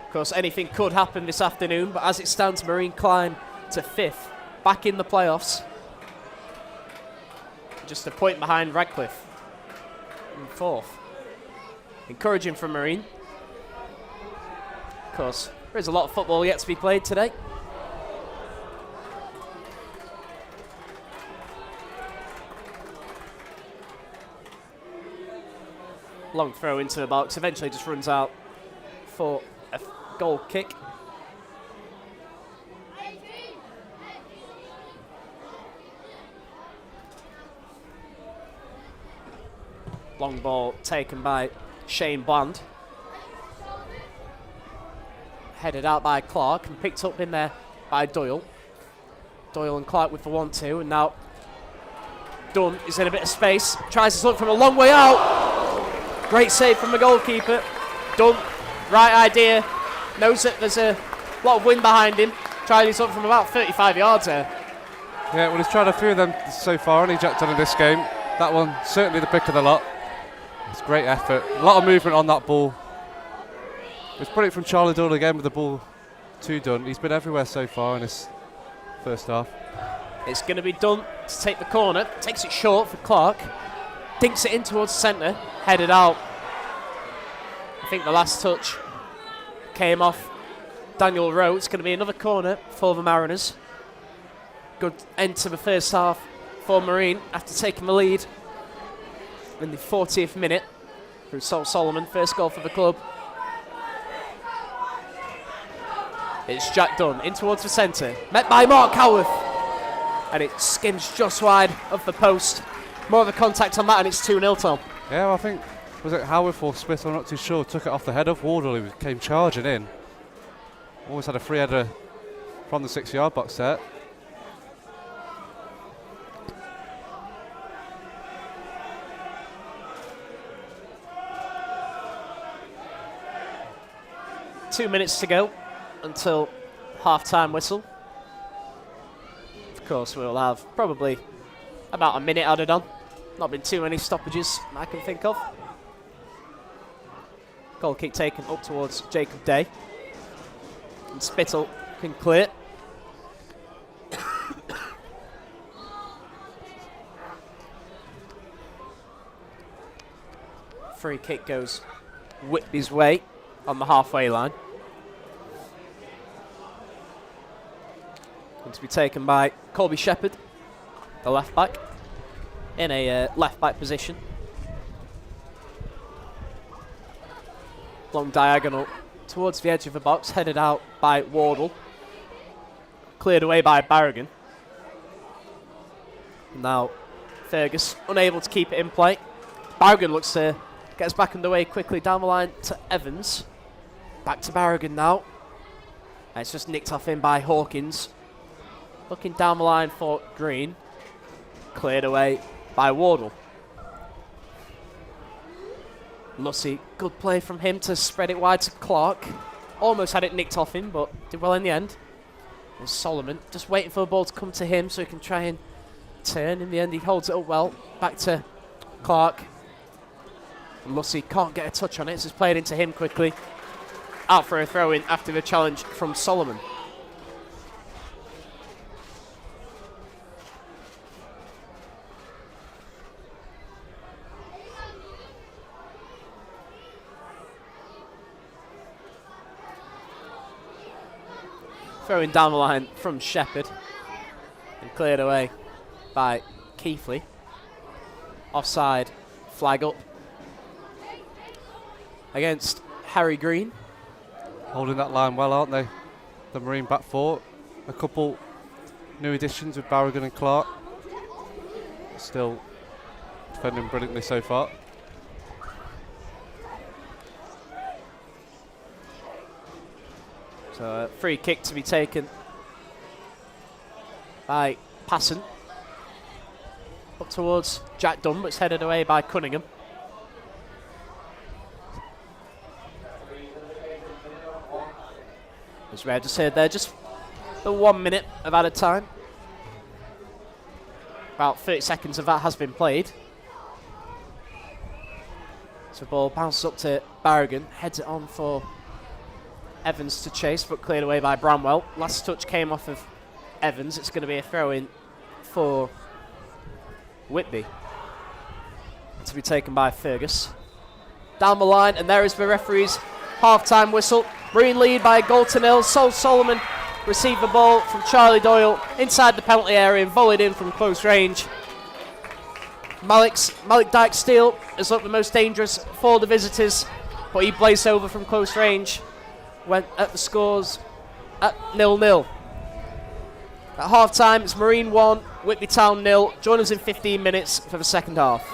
Of course, anything could happen this afternoon, but as it stands, Marine climb to 5th, back in the playoffs. Just a point behind Radcliffe in 4th. Encouraging from Marine. Of course, there is a lot of football yet to be played today. Long throw into the box, eventually just runs out for a goal kick. Long ball taken by Shane Bland. Headed out by Clark and picked up in there by Doyle. Doyle and Clark with the 1-2, and now Dunn is in a bit of space. Tries to look from a long way out. Great save from the goalkeeper. Dunn, right idea. Knows that there's a lot of wind behind him. Tried his up from about 35 yards there. Yeah, well, he's tried a few of them so far, and he jacked on in this game. That one, certainly the pick of the lot. It's great effort. A lot of movement on that ball. It's brilliant from Charlie Doyle again with the ball to Dunn. He's been everywhere so far in this first half. It's going to be Dunn to take the corner. Takes it short for Clark. Dinks it in towards the centre. Headed out. I think the last touch came off Daniel Rowe. It's going to be another corner for the Mariners. Good end to the first half for Marine after taking the lead in the 40th minute through Sol Solomon. First goal for the club. It's Jack Dunn in towards the centre. Met by Mark Howarth. And it skims just wide of the post. More of a contact on that, and it's 2-0, Tom. Yeah, well, I think, was it Howarth or Smith? I'm not too sure. Took it off the head of Wardle, who came charging in. Always had a free header from the 6-yard box there. Two minutes to go until half-time whistle. Of course, we'll have probably about a minute added on. Not been too many stoppages I can think of. Goal kick taken up towards Jacob Day. And Spittle can clear. Free kick goes Whitby's way on the halfway line. And to be taken by Colby Shepherd, the left back, in a left back position. Long diagonal towards the edge of the box, headed out by Wardle. Cleared away by Barragan. Now Fergus unable to keep it in play. Barragan looks to get us back underway quickly down the line to Evans. Back to Barragan now. And it's just nicked off in by Hawkins. Looking down the line for Green. Cleared away by Wardle. Lussey, good play from him to spread it wide to Clark. Almost had it nicked off him, but did well in the end. And Solomon just waiting for the ball to come to him so he can try and turn. In the end, he holds it up well. Back to Clark. Lussey can't get a touch on it, so it's played into him quickly. Out for a throw-in after the challenge from Solomon. Throwing down the line from Shepherd and cleared away by Keithley. Offside, flag up against Harry Green. Holding that line well, aren't they? The Marine back four. A couple new additions with Barragan and Clark. Still defending brilliantly so far. So a free kick to be taken by Passon. Up towards Jack Dunn, but it's headed away by Cunningham. As we just said there, just the 1 minute of added time. About 30 seconds of that has been played. So the ball bounces up to Barragan, heads it on for Evans to chase, but cleared away by Bramwell. Last touch came off of Evans. It's going to be a throw-in for Whitby, to be taken by Fergus. Down the line, and there is the referee's half-time whistle. Marine lead by a goal to nil. Sol Solomon received the ball from Charlie Doyle inside the penalty area and volleyed in from close range. Malik Dyke-Steele has looked the most dangerous for the visitors, but he blazed over from close range. Went at the scores at 0-0. At half-time, it's Marine 1, Whitby Town 0. Join us in 15 minutes for the second half.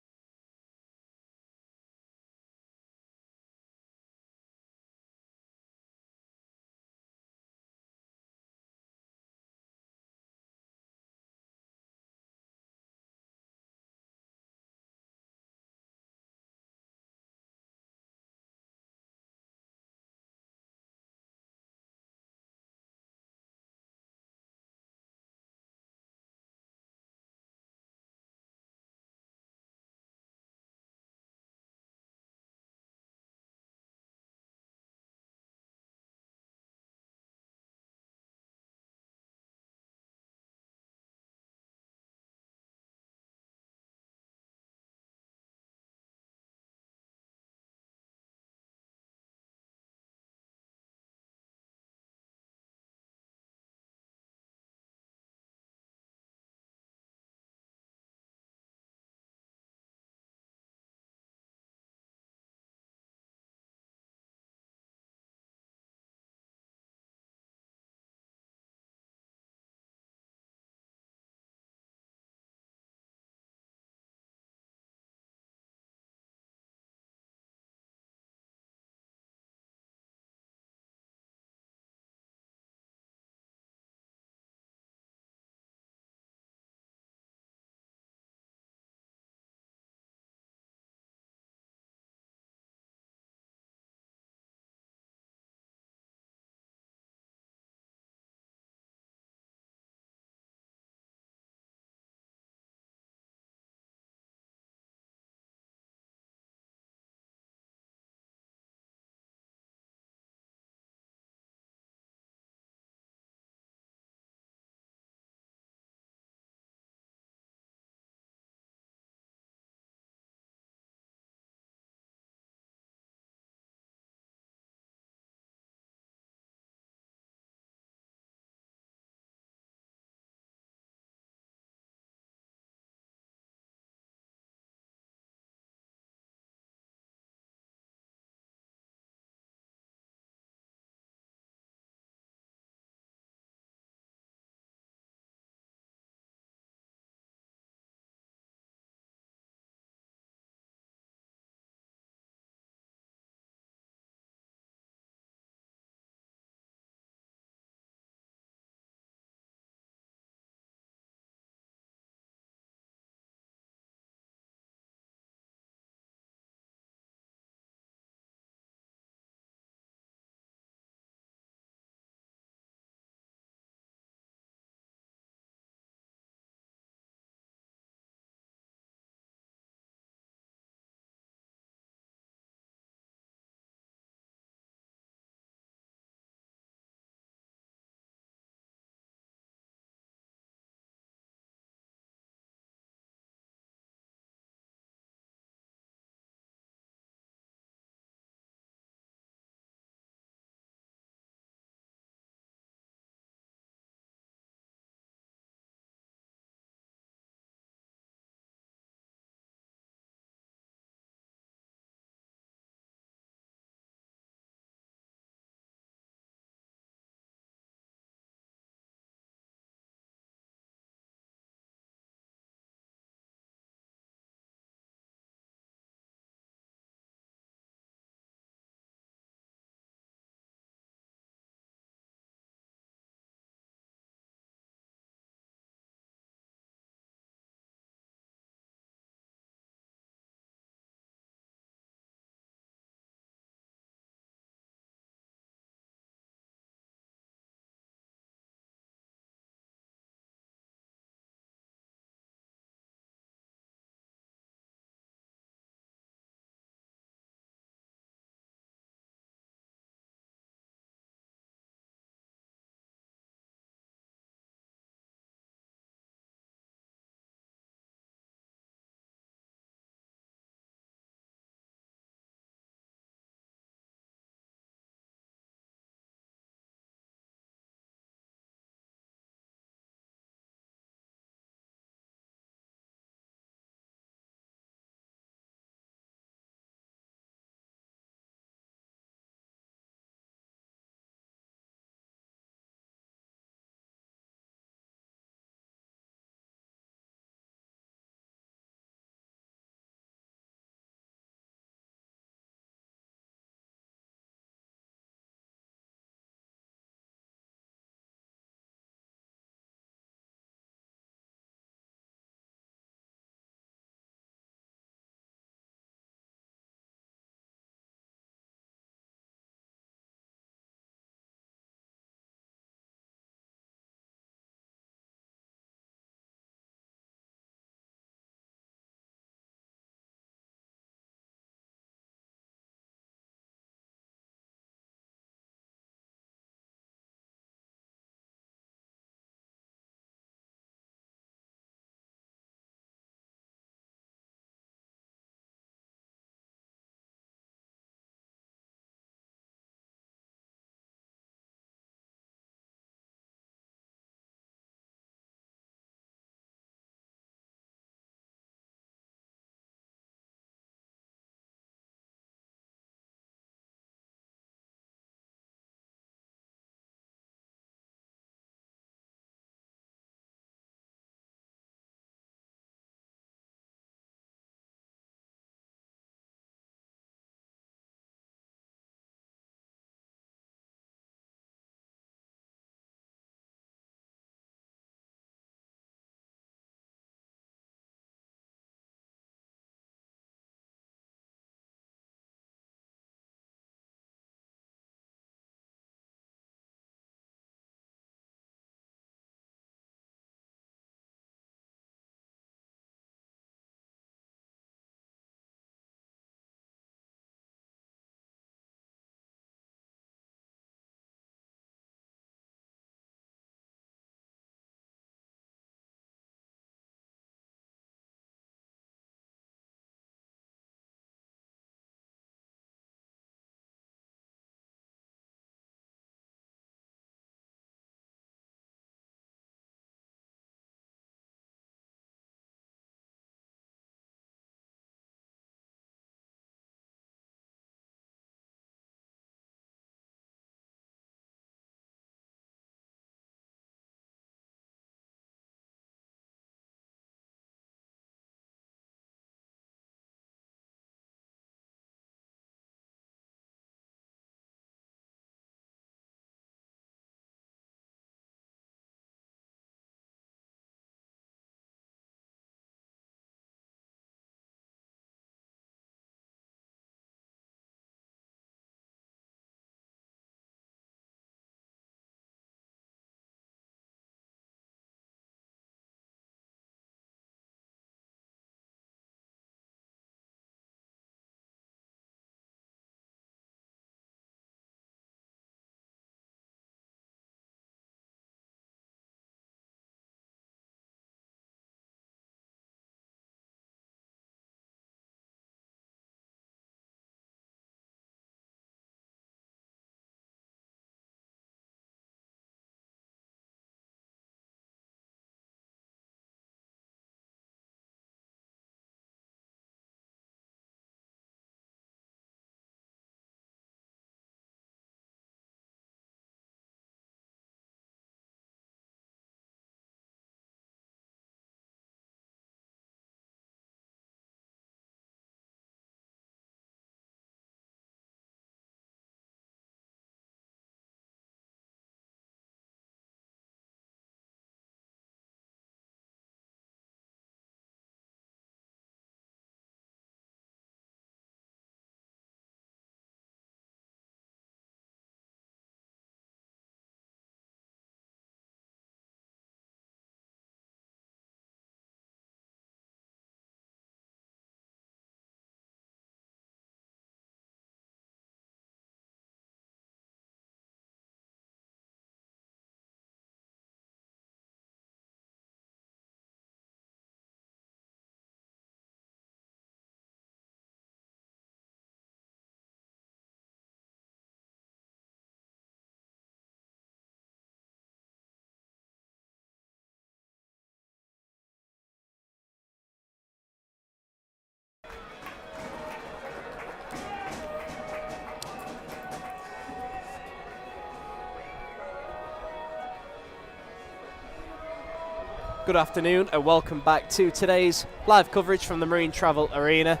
Good afternoon and welcome back to today's live coverage from the Marine Travel Arena.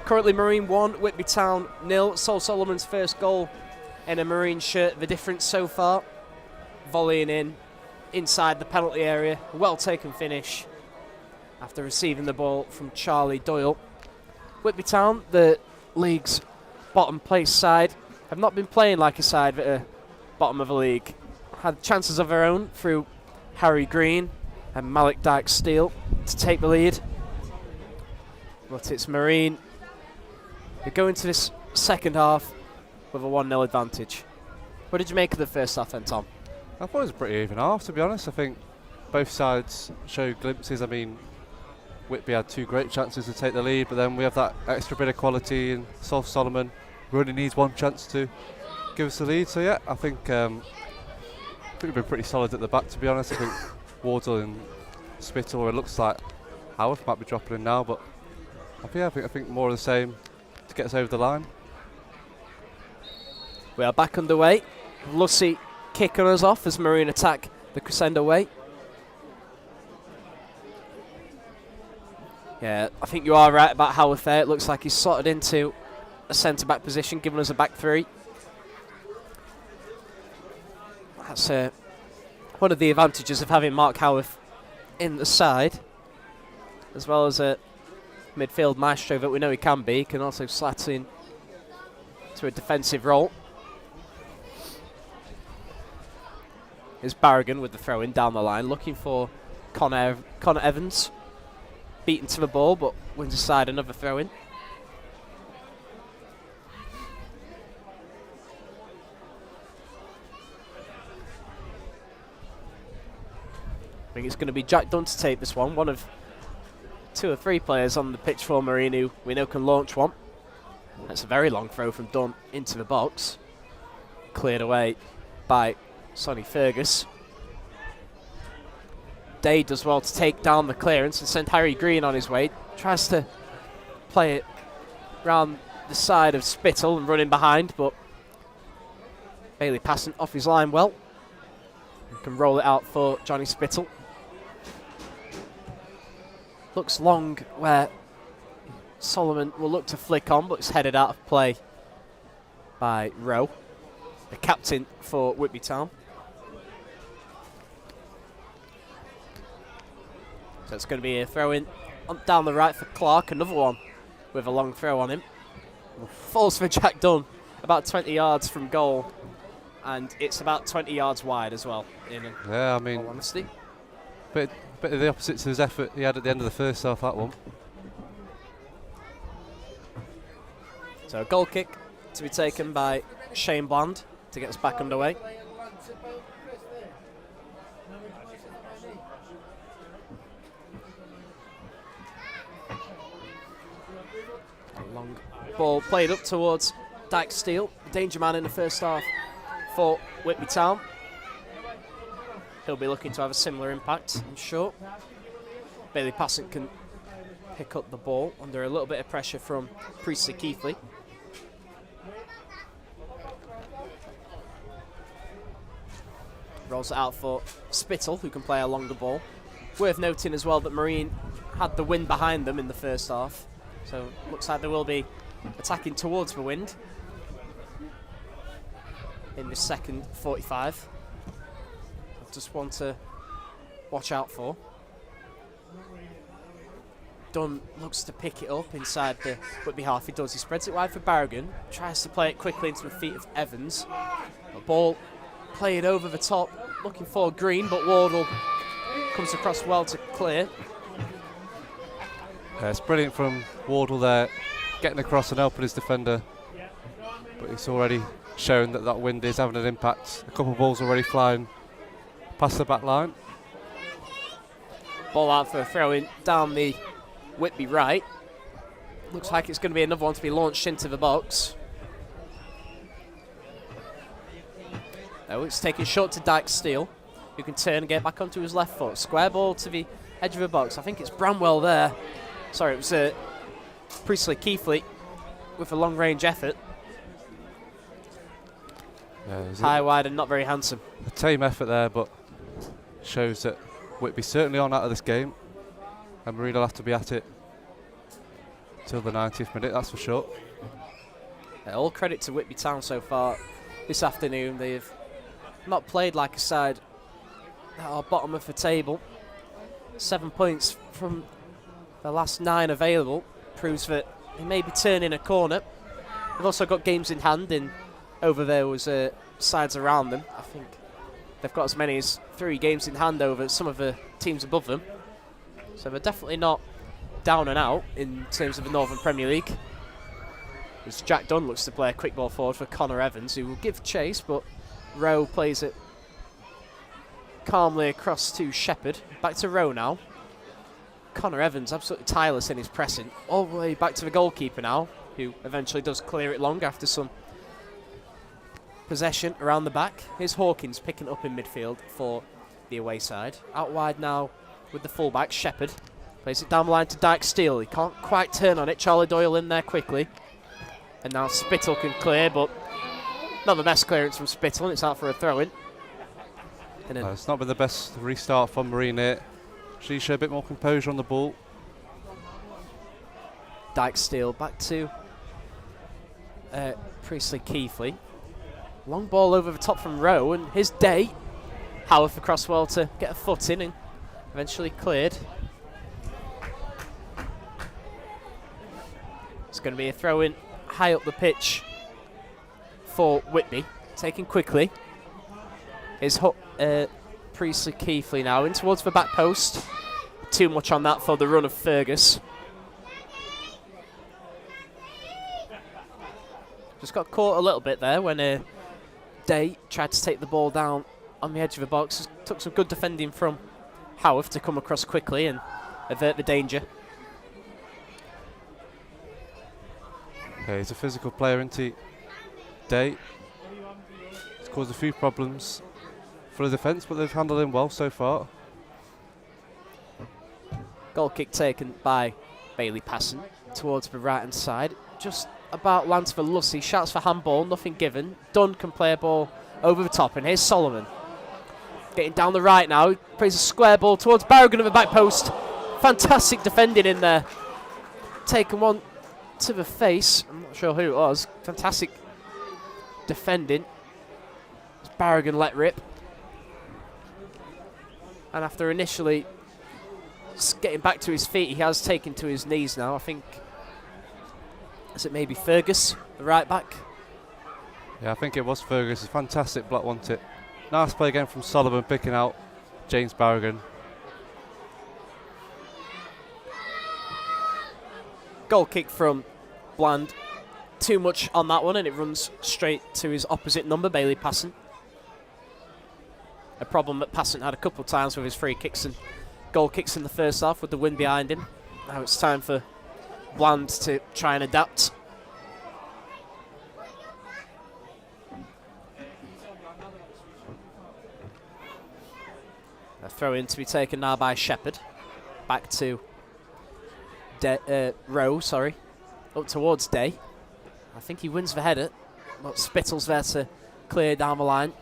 Currently Marine 1, Whitby Town 0. Sol Solomon's first goal in a Marine shirt. The difference so far, volleying in inside the penalty area. Well taken finish after receiving the ball from Charlie Doyle. Whitby Town, the league's bottom place side, have not been playing like a side at the bottom of a league. Had chances of their own through Harry Green and Malik Dyke-Steele to take the lead. But it's Marine who go into this second half with a 1-0 advantage. What did you make of the first half then, Tom? I thought it was a pretty even half, to be honest. I think both sides showed glimpses. I mean, Whitby had 2 great chances to take the lead, but then we have that extra bit of quality in Sol Solomon, who only needs 1 chance to give us the lead. So yeah, I think we've been pretty solid at the back, to be honest. I think Wardle and Spittle, it looks like Howarth might be dropping in now, but I think more of the same to get us over the line. We are back underway. Lucy kicking us off as Marine attack the crescendo way. Yeah, I think you are right about Howarth there. It looks like he's slotted into a centre-back position, giving us a back 3. That's one of the advantages of having Mark Howarth in the side, as well as a midfield maestro that we know he can be. He can also slat in to a defensive role. Here's Barragan with the throw-in down the line, looking for Connor Evans. Beaten to the ball, but wins aside another throw-in. I think it's going to be Jack Dunn to take this one of 2 or 3 players on the pitch for Marine who we know can launch one. That's a very long throw from Dunn into the box. Cleared away by Sonny Fergus. Day does well to take down the clearance and send Harry Green on his way. Tries to play it round the side of Spittle and run in behind, but Bailey passing off his line well. He can roll it out for Johnny Spittle. Looks long where Solomon will look to flick on, but it's headed out of play by Rowe, the captain for Whitby Town. So it's going to be a throw-in down the right for Clark, another one with a long throw on him. Falls for Jack Dunn, about 20 yards from goal, and it's about 20 yards wide as well, yeah, I mean, all honesty. Bit of the opposite to his effort he had at the end of the first half, that one. So a goal kick to be taken by Shane Bland to get us back underway. A long ball played up towards Dyke-Steele, danger man in the first half for Whitby Town. He'll be looking to have a similar impact, I'm sure. Bailey Passant can pick up the ball under a little bit of pressure from Priestley Keithley. Rolls it out for Spittle, who can play along the ball. Worth noting as well that Marine had the wind behind them in the first half, so looks like they will be attacking towards the wind in the second 45. Just one to watch out for. Dunn looks to pick it up inside the Whitby half. He does. He spreads it wide for Barragan. Tries to play it quickly into the feet of Evans. A ball played over the top, looking for Green, but Wardle comes across well to clear. Yeah, it's brilliant from Wardle there, getting across and helping his defender. But it's already shown that that wind is having an impact. A couple of balls already flying past the back line. Ball out for a throw-in down the Whitby right. Looks like it's going to be another one to be launched into the box. Oh, it's taken short to Dyke-Steele, who can turn and get back onto his left foot. Square ball to the edge of the box. I think it's Bramwell there. Sorry, it was Priestley Keithley with a long-range effort. Yeah, high, wide, and not very handsome. A tame effort there, but shows that Whitby certainly on out of this game, and Marine will have to be at it till the 90th minute, that's for sure. All credit to Whitby Town so far this afternoon. They've not played like a side that are bottom of the table. 7 points from the last 9 available proves that they may be turning a corner. They've also got games in hand in over there was sides around them. I think they've got as many as 3 games in hand over some of the teams above them. So they're definitely not down and out in terms of the Northern Premier League. As Jack Dunn looks to play a quick ball forward for Connor Evans, who will give chase, but Rowe plays it calmly across to Shepherd. Back to Rowe now. Connor Evans absolutely tireless in his pressing. All the way back to the goalkeeper now, who eventually does clear it long after some possession around the back. Here's Hawkins picking up in midfield for the away side. Out wide now with the fullback, Shepherd. Plays it down the line to Dyke Steele. He can't quite turn on it. Charlie Doyle in there quickly. And now Spittle can clear, but not the best clearance from Spittle, and it's out for a throw-in. It's not been the best restart from Marine here. She showed a bit more composure on the ball. Dyke Steele back to Priestley Keithley. Long ball over the top from Rowe, and his day. Howarth across well to get a foot in and eventually cleared. It's going to be a throw-in high up the pitch for Whitby. Taken quickly. Is Priestley Keithley now in towards the back post. Too much on that for the run of Fergus. Just got caught a little bit there when Day tried to take the ball down on the edge of the box. Took some good defending from Howarth to come across quickly and avert the danger. Okay, he's a physical player, isn't he? Day. He's caused a few problems for the defence, but they've handled him well so far. Goal kick taken by Bailey Passon towards the right hand side. Just about lands for Lussey. Shouts for handball, nothing given. Dunn can play a ball over the top, and here's Solomon. Getting down the right now. He plays a square ball towards Barragan at the back post. Fantastic defending in there. Taken one to the face. I'm not sure who it was. Fantastic defending. Barragan let rip. And after initially getting back to his feet, he has taken to his knees now. I think, is it maybe Fergus, the right back? Yeah, I think it was Fergus. A fantastic block, wasn't it? Nice play again from Solomon, picking out James Barragan. Goal kick from Bland. Too much on that one, and it runs straight to his opposite number, Bailey Passon. A problem that Passon had a couple of times with his free kicks and goal kicks in the first half with the wind behind him. Now it's time for Bland to try and adapt. A throw in to be taken now by Shepherd. Back to Rowe, sorry. Up towards Day. I think he wins the header, but Spittle's there to clear down the line.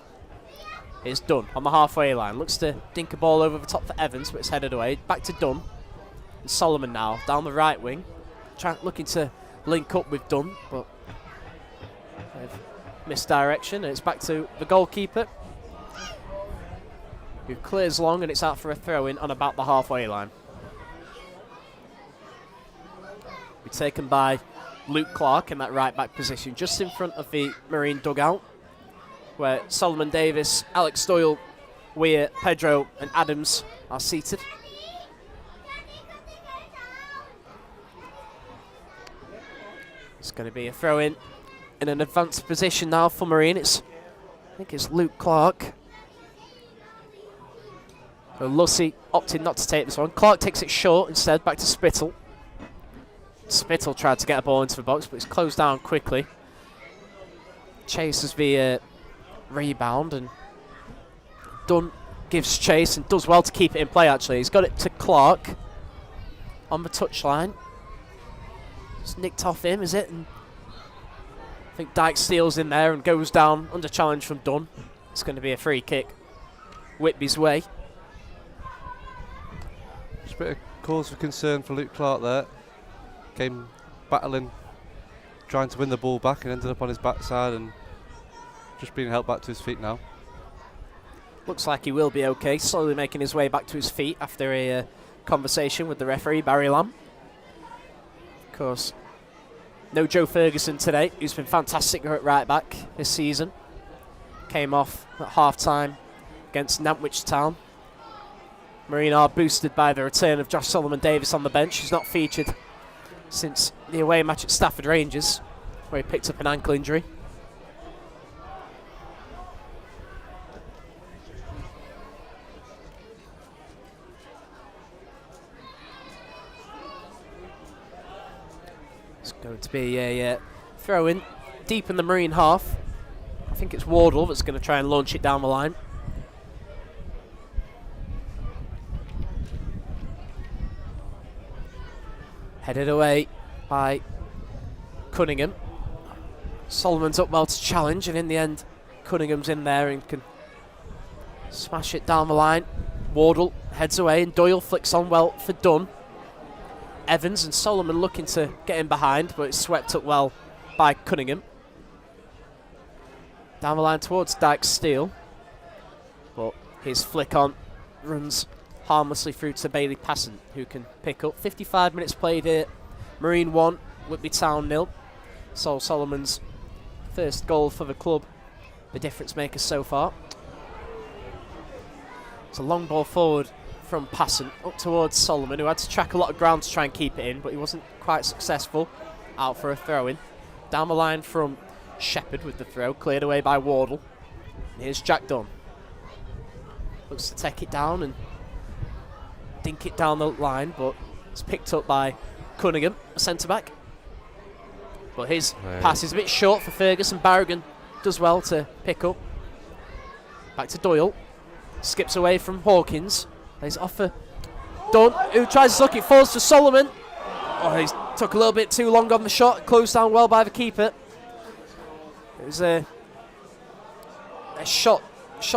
It's Dunn on the halfway line. Looks to dink a ball over the top for Evans, but it's headed away. Back to Dunn. And Solomon now down the right wing. Looking to link up with Dunn, but misdirection. And it's back to the goalkeeper, who clears long, and it's out for a throw-in on about the halfway line. Be taken by Luke Clark in that right-back position, just in front of the Marine dugout, where Solomon Davis, Alex Doyle, Weir, Pedro and Adams are seated. It's going to be a throw-in in an advanced position now for Marine. I think it's Luke Clark. So Lussey opted not to take this one. Clark takes it short instead, back to Spittle. Spittle tried to get a ball into the box, but it's closed down quickly. Chases the rebound, and Dunn gives chase and does well to keep it in play, actually. He's got it to Clark on the touchline. It's nicked off him, is it? And I think Dyke steals in there and goes down under challenge from Dunn. It's going to be a free kick Whitby's way. a bit of cause for concern for Luke Clark there. Came battling, trying to win the ball back and ended up on his backside and just being helped back to his feet now. Looks like he will be okay, slowly making his way back to his feet after a conversation with the referee, Barry Lamb. Of course, no Joe Ferguson today, who's been fantastic at right back this season. Came off at half-time against Nantwich Town. Marine are boosted by the return of Josh Solomon-Davis on the bench, who's not featured since the away match at Stafford Rangers, where he picked up an ankle injury. It's going to be a throw-in deep in the Marine half. I think it's Wardle that's going to try and launch it down the line. Headed away by Cunningham. Solomon's up well to challenge, and in the end, Cunningham's in there and can smash it down the line. Wardle heads away, and Doyle flicks on well for Dunn. Evans and Solomon looking to get in behind, but it's swept up well by Cunningham. Down the line towards Dyke Steele, but his flick on runs harmlessly through to Bailey Passant, who can pick up. 55 minutes played here. Marine 1, Whitby Town 0. Sol Solomon's first goal for the club, the difference maker so far. It's a long ball forward from Passant up towards Solomon, who had to track a lot of ground to try and keep it in, but he wasn't quite successful. Out for a throw-in. Down the line from Shepherd with the throw, cleared away by Wardle. And here's Jack Dunn. Looks to take it down and dink it down the line, but it's picked up by Cunningham, a centre-back. But his pass is a bit short for Ferguson. Barragan does well to pick up. Back to Doyle. Skips away from Hawkins. He's off for Dunn, who tries to look. It falls to Solomon. Oh, he took a little bit too long on the shot. Closed down well by the keeper. It was a shot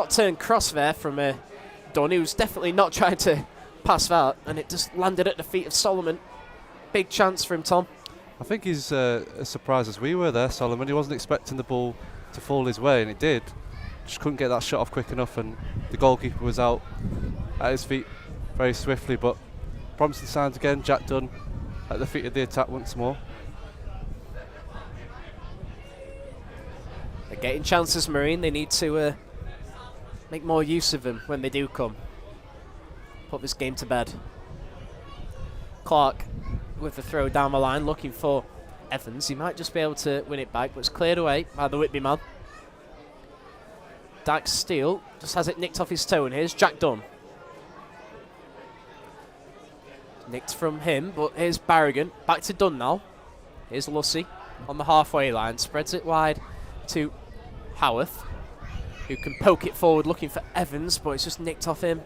turn cross there from Dunn, who was definitely not trying to pass that, and it just landed at the feet of Solomon. Big chance for him, Tom. I think he's as surprised as we were there, Solomon. He wasn't expecting the ball to fall his way, and it did. Just couldn't get that shot off quick enough, and the goalkeeper was out at his feet very swiftly. But promising signs again. Jack Dunn at the feet of the attack once more. They're getting chances, Marine. They need to make more use of them when they do come. Put this game to bed. Clark with the throw down the line, looking for Evans. He might just be able to win it back, but it's cleared away by the Whitby man. Dyke Steele just has it nicked off his toe, and here's Jack Dunn. Nicked from him, but here's Barragan. Back to Dunn now. Here's Lussey on the halfway line. Spreads it wide to Howarth, who can poke it forward looking for Evans, but it's just nicked off him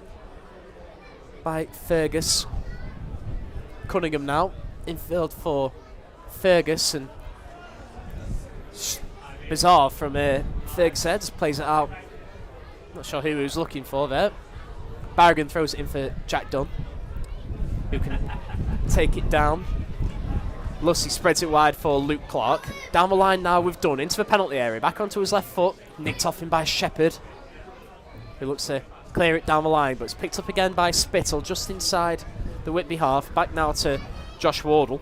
by Fergus. Cunningham now, infield for Fergus, and bizarre from Fergus there, just plays it out. Not sure who he was looking for there. Barragan throws it in for Jack Dunn, who can take it down. Lussey spreads it wide for Luke Clark. Down the line now with Dunn into the penalty area, back onto his left foot, nicked off him by Shepherd, who looks to clear it down the line, but it's picked up again by Spittle just inside the Whitby half. Back now to Josh Wardle.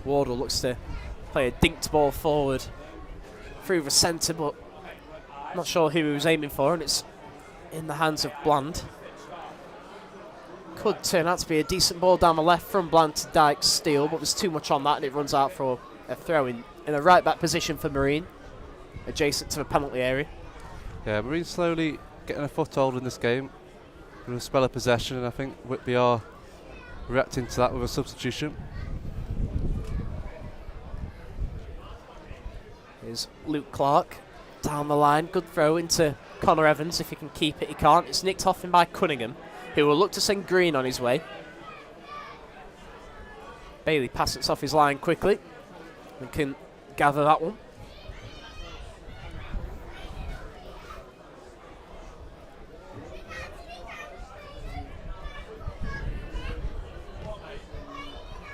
Wardle looks to play a dinked ball forward through the centre, but not sure who he was aiming for, and it's in the hands of Bland. Could turn out to be a decent ball down the left from Bland to Dyke Steele, but there's too much on that, and it runs out for a throw in a right back position for Marine, adjacent to the penalty area. Yeah, Marine slowly getting a foothold in this game with a spell of possession, and I think Whitby are reacting to that with a substitution. Here's Luke Clark down the line. Good throw into Connor Evans. If he can keep it, he can't. It's nicked off him by Cunningham, who will look to send Green on his way. Bailey passes off his line quickly and can gather that one.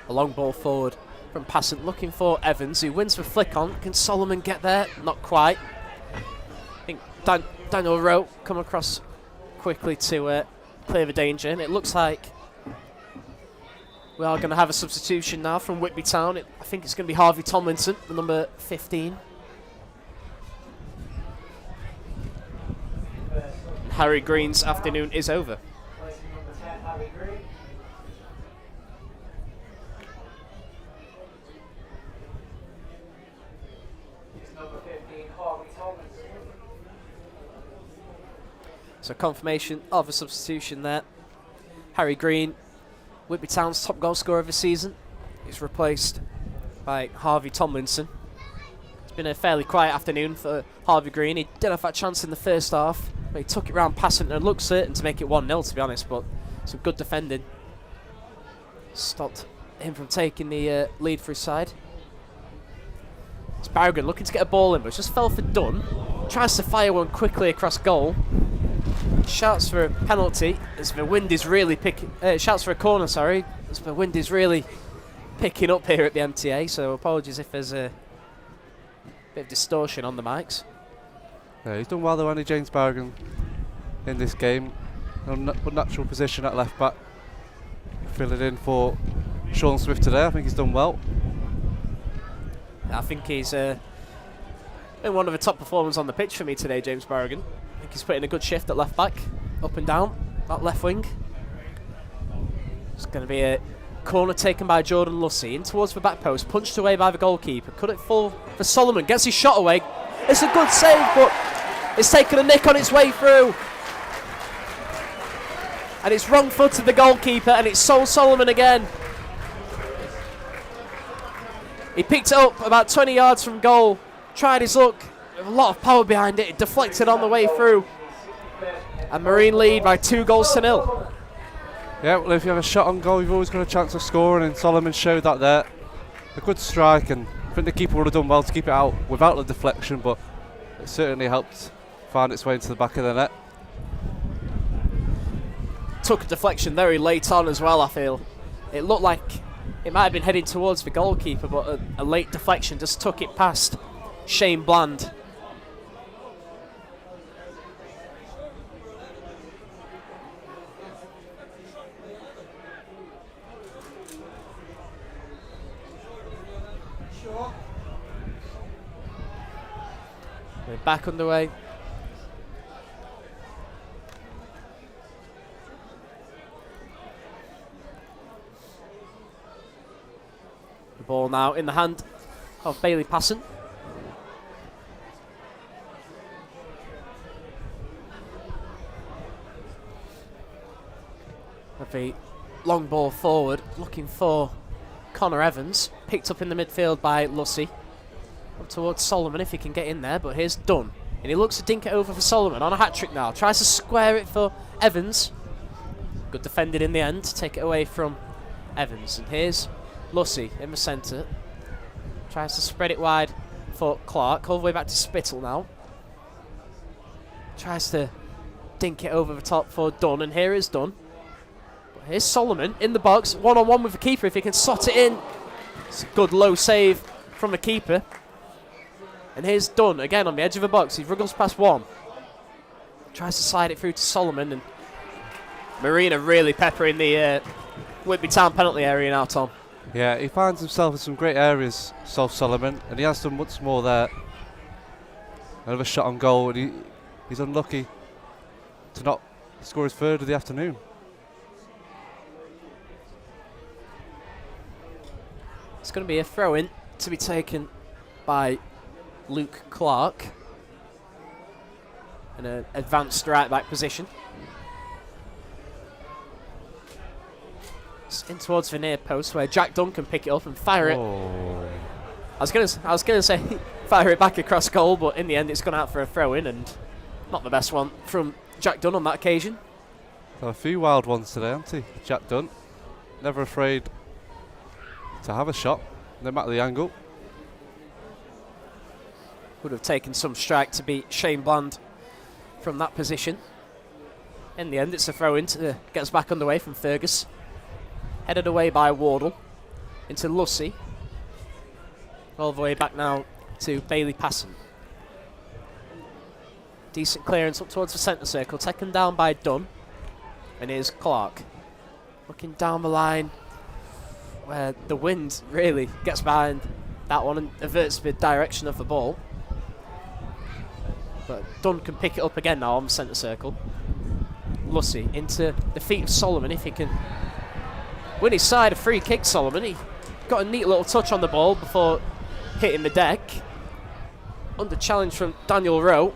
A long ball forward from Passant, looking for Evans, who wins for flick on. Can Solomon get there? Not quite. I think Daniel Rowe come across quickly to clear the danger, and it looks like we are going to have a substitution now from Whitby Town. I think it's going to be Harvey Tomlinson, the number 15. Harry Green's afternoon is over. So confirmation of a substitution there. Harry Green, Whitby Town's top goal scorer of the season, is replaced by Harvey Tomlinson. It's been a fairly quiet afternoon for Harvey Green. He did have that chance in the first half, but he took it round passing and looked certain to make it 1-0, to be honest, but some good defending stopped him from taking the lead for his side. It's Barragan looking to get a ball in, but just fell for Dunn. Tries to fire one quickly across goal. Shouts for a penalty as the wind is really picking. Shouts for a corner, sorry, as the wind is really picking up here at the MTA. So apologies if there's a bit of distortion on the mics. Yeah, he's done well though, Andy James Barragan, in this game. Unnatural position at left back, filling in for Sean Smith today. I think he's done well. I think he's been one of the top performers on the pitch for me today, James Barragan. I think he's put in a good shift at left back, up and down, that left wing. It's going to be a corner taken by Jordan Lussey, in towards the back post, punched away by the goalkeeper. Could it fall for Solomon? Gets his shot away. It's a good save, but it's taken a nick on its way through. And it's wrong footed the goalkeeper, and it's Sol Solomon again. He picked it up about 20 yards from goal, tried his luck, with a lot of power behind it, it deflected on the way through. And Marine lead by 2-0. Yeah, well, if you have a shot on goal, you've always got a chance of scoring, and Solomon showed that there. A good strike, and I think the keeper would have done well to keep it out without the deflection, but it certainly helped find its way into the back of the net. Took a deflection very late on as well, I feel. It looked like it might have been heading towards the goalkeeper, but a late deflection just took it past Shane Bland. We're back underway. The ball now in the hand of Bailey Passant. With the long ball forward, looking for Connor Evans. Picked up in the midfield by Lussey. Up towards Solomon if he can get in there, but here's Dunn. And he looks to dink it over for Solomon on a hat-trick now. Tries to square it for Evans. Good defended in the end to take it away from Evans. And here's Lussey in the centre. Tries to spread it wide for Clark. All the way back to Spittle now. Tries to dink it over the top for Dunn. And here is Dunn. But here's Solomon in the box. One-on-one with the keeper if he can slot it in. It's a good low save from the keeper. And here's Dunn again on the edge of the box. He wriggles past one. Tries to slide it through to Solomon. And Marina really peppering the Whitby Town penalty area now, Tom. Yeah, he finds himself in some great areas, Solomon, and he has done much more there. Another shot on goal, and he's unlucky to not score his third of the afternoon. It's going to be a throw-in to be taken by Luke Clark in an advanced right-back position. It's in towards the near post where Jack Dunn can pick it up and fire it. I was gonna say fire it back across goal, but in the end it's gone out for a throw-in, and not the best one from Jack Dunn on that occasion. So a few wild ones today, hasn't he? Jack Dunn, never afraid to have a shot, no matter the angle. Would have taken some strike to beat Shane Bland from that position. In the end, it's a throw-in to get us back underway from Fergus. Headed away by Wardle. into Lucy. All the way back now to Bailey passing. Decent clearance up towards the centre circle, taken down by Dunn. And here's Clark. Looking down the line where the wind really gets behind that one and averts the direction of the ball. But Dunn can pick it up again now on the centre circle. Lucy into the feet of Solomon if he can win his side. A free kick, Solomon. He got a neat little touch on the ball before hitting the deck. Under challenge from Daniel Rowe.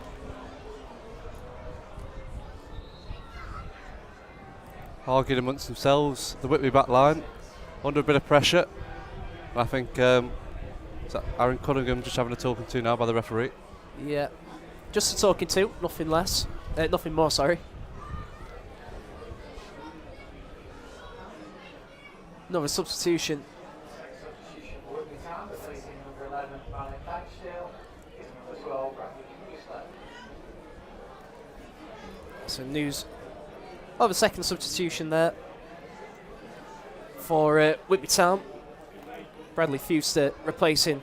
Arguing amongst themselves, the Whitby back line, under a bit of pressure. I think is that Aaron Cunningham just having a talking to now by the referee. Yeah, just a talking to, nothing less, nothing more. Sorry. Another substitution. Some news of a second substitution there for Whitby Town. Bradley Fuster replacing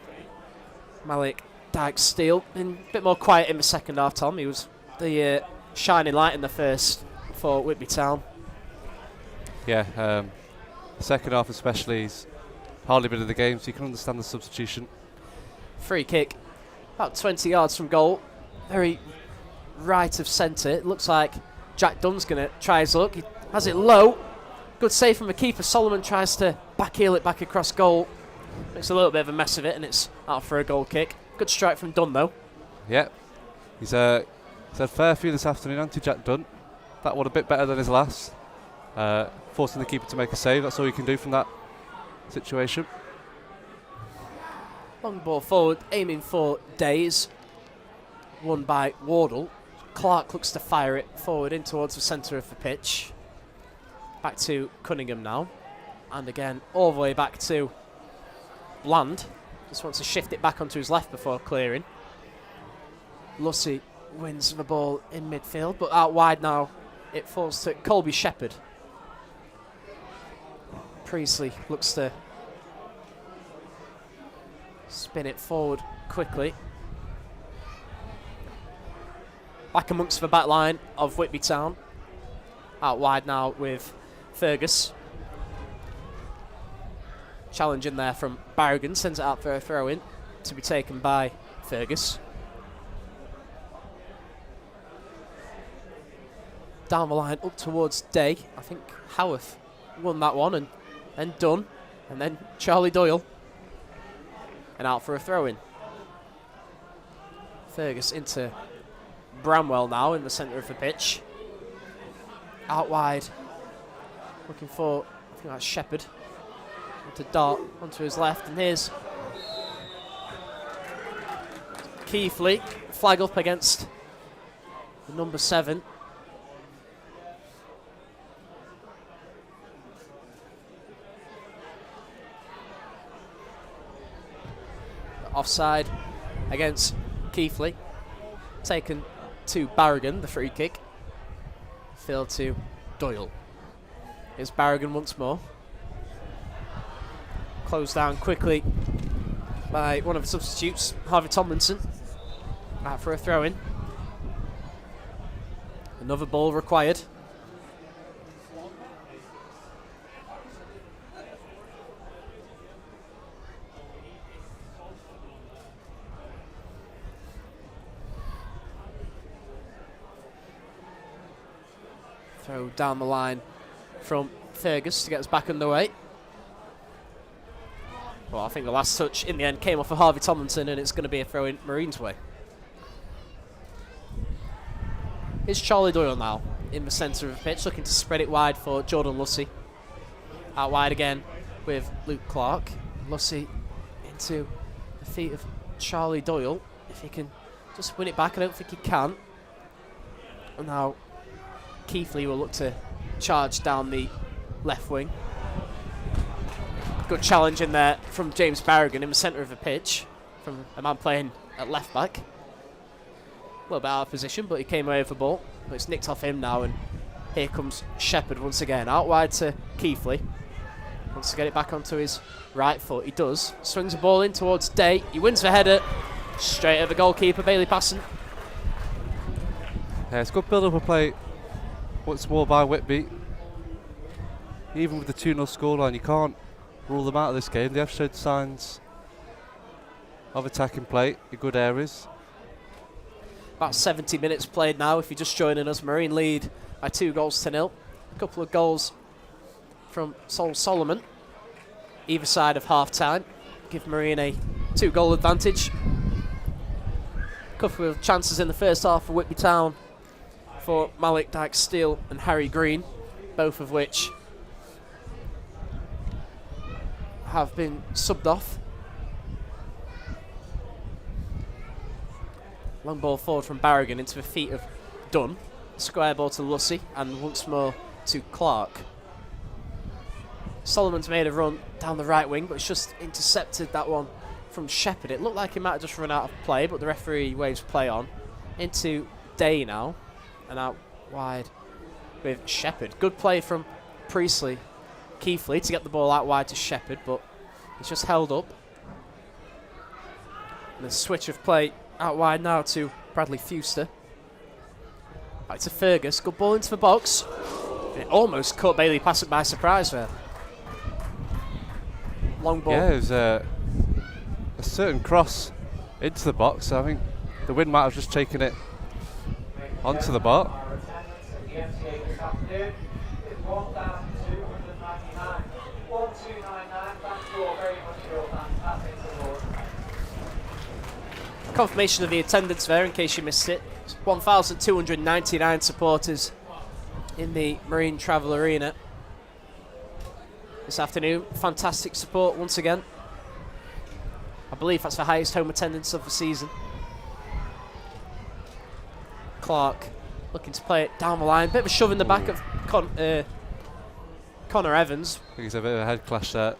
Malik Dyke-Steele. Been a bit more quiet in the second half, Tom. He was the shining light in the first for Whitby Town. Yeah, second half especially, he's hardly been in the game, so you can understand the substitution. Free kick, about 20 yards from goal. Very right of centre. It looks like Jack Dunn's going to try his luck. He has it low. Good save from the keeper. Solomon tries to backheel it back across goal. Makes a little bit of a mess of it, and it's out for a goal kick. Good strike from Dunn, though. Yeah. He's had fair few this afternoon, anti-Jack Dunn. That one a bit better than his last. Forcing the keeper to make a save. That's all you can do from that situation. Long ball forward, aiming for Days. Won by Wardle. Clark looks to fire it forward in towards the centre of the pitch. Back to Cunningham now. And again, all the way back to Bland. Just wants to shift it back onto his left before clearing. Lucy wins the ball in midfield, but out wide now. It falls to Colby Shepherd. Priestley looks to spin it forward quickly. Back amongst the back line of Whitby Town. Out wide now with Fergus. Challenge in there from Barragan. Sends it out for a throw in to be taken by Fergus. Down the line up towards Day. I think Howarth won that one and Dunn. And then Charlie Doyle. And out for a throw in. Fergus into Bramwell now in the centre of the pitch. Out wide. Looking for, I think that's Shepherd. To dart onto his left. And here's Keithley. Flag up against the number 7. Offside against Keithley. Taken to Barragan, the free kick. Field to Doyle. Here's Barragan once more. Closed down quickly by one of the substitutes, Harvey Tomlinson. Out for a throw in. Another ball required. Throw down the line from Fergus to get us back underway. Well, I think the last touch in the end came off of Harvey Tomlinson, and it's going to be a throw in Marine's way. It's Charlie Doyle now in the centre of the pitch, looking to spread it wide for Jordan Lucy. Out wide again with Luke Clark. Lucy into the feet of Charlie Doyle. If he can just win it back, I don't think he can. And now Keithley will look to charge down the left wing. Good challenge in there from James Barragan in the centre of the pitch from a man playing at left back. A little bit out of position, but he came away with the ball. But it's nicked off him now, and here comes Shepherd once again. Out wide to Keithley. Wants to get it back onto his right foot. He does. Swings the ball in towards Day. He wins the header. Straight at the goalkeeper, Bailey Passon. Yeah, it's good build-up of play once more by Whitby. Even with the 2-0 scoreline, you can't rule them out of this game. They have showed signs of attacking play in good areas. About 70 minutes played now. If you're just joining us, Marine lead by 2-0. A couple of goals from Sol Solomon, either side of half-time. Give Marine a 2-goal advantage. A couple of chances in the first half for Whitby Town for Malik Dyke-Steele and Harry Green, both of which have been subbed off. Long ball forward from Barragan into the feet of Dunn. Square ball to Lussey and once more to Clark. Solomon's made a run down the right wing, but it's just intercepted that one from Shepherd. It looked like he might have just run out of play, but the referee waves play on. Into Day now, and out wide with Shepherd. Good play from Priestley, Keithley to get the ball out wide to Shepherd, but he's just held up. And the switch of play out wide now to Bradley Fuster. Back to Fergus. Good ball into the box. It almost caught Bailey Passon by surprise there. Long ball. Yeah, it was a certain cross into the box. So I think the wind might have just taken it onto the bar. Confirmation of the attendance there in case you missed it. 1,299 supporters in the Marine Travel Arena this afternoon. Fantastic support once again. I believe that's the highest home attendance of the season. Clark looking to play it down the line. Bit of a shove in the back of Connor Evans. I think it's a bit of a head clash there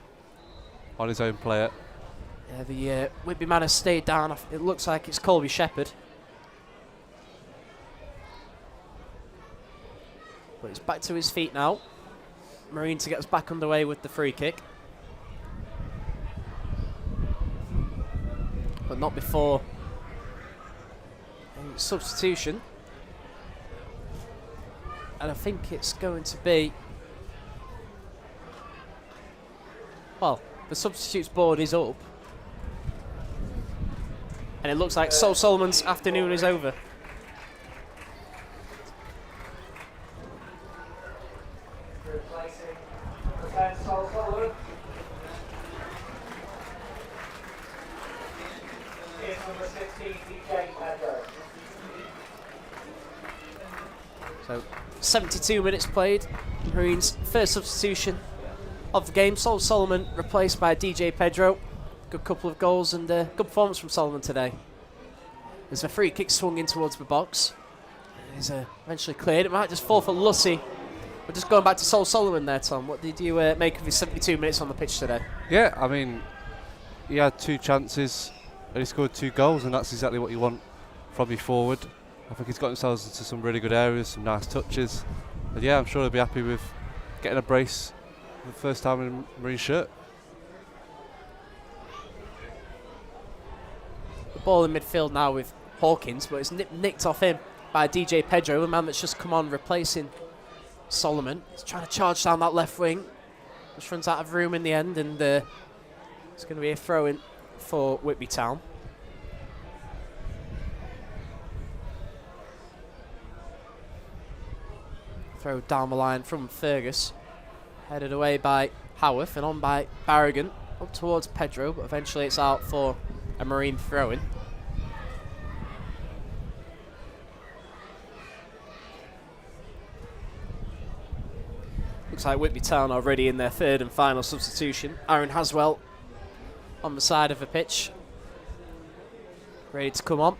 on his own player. Yeah, the Whitby man has stayed down. It looks like it's Colby Shepherd. But he's back to his feet now. Marine to get us back underway with the free kick. But not before a substitution. And I think it's going to be... Well, the substitutes board is up. And it looks like Sol Solomon's afternoon is over. So 72 minutes played. Marine's first substitution of the game. Sol Solomon replaced by DJ Pedro. Good couple of goals and good performance from Solomon today. There's a free kick swung in towards the box. It is eventually cleared. It might just fall for Lussey. But just going back to Sol Solomon there, Tom, what did you make of his 72 minutes on the pitch today? Yeah, I mean, he had 2 chances and he scored 2 goals, and that's exactly what you want from your forward. I think he's got himself into some really good areas, some nice touches. And yeah, I'm sure he'll be happy with getting a brace for the first time in a Marine shirt. The ball in midfield now with Hawkins, but it's nicked off him by DJ Pedro, the man that's just come on replacing Solomon. He's trying to charge down that left wing. Just runs out of room in the end, and it's going to be a throw-in for Whitby Town. Throw down the line from Fergus. Headed away by Howarth and on by Barragan. Up towards Pedro, but eventually it's out for a Marine throw-in. Looks like Whitby Town already in their third and final substitution. Aaron Haswell on the side of the pitch, ready to come on.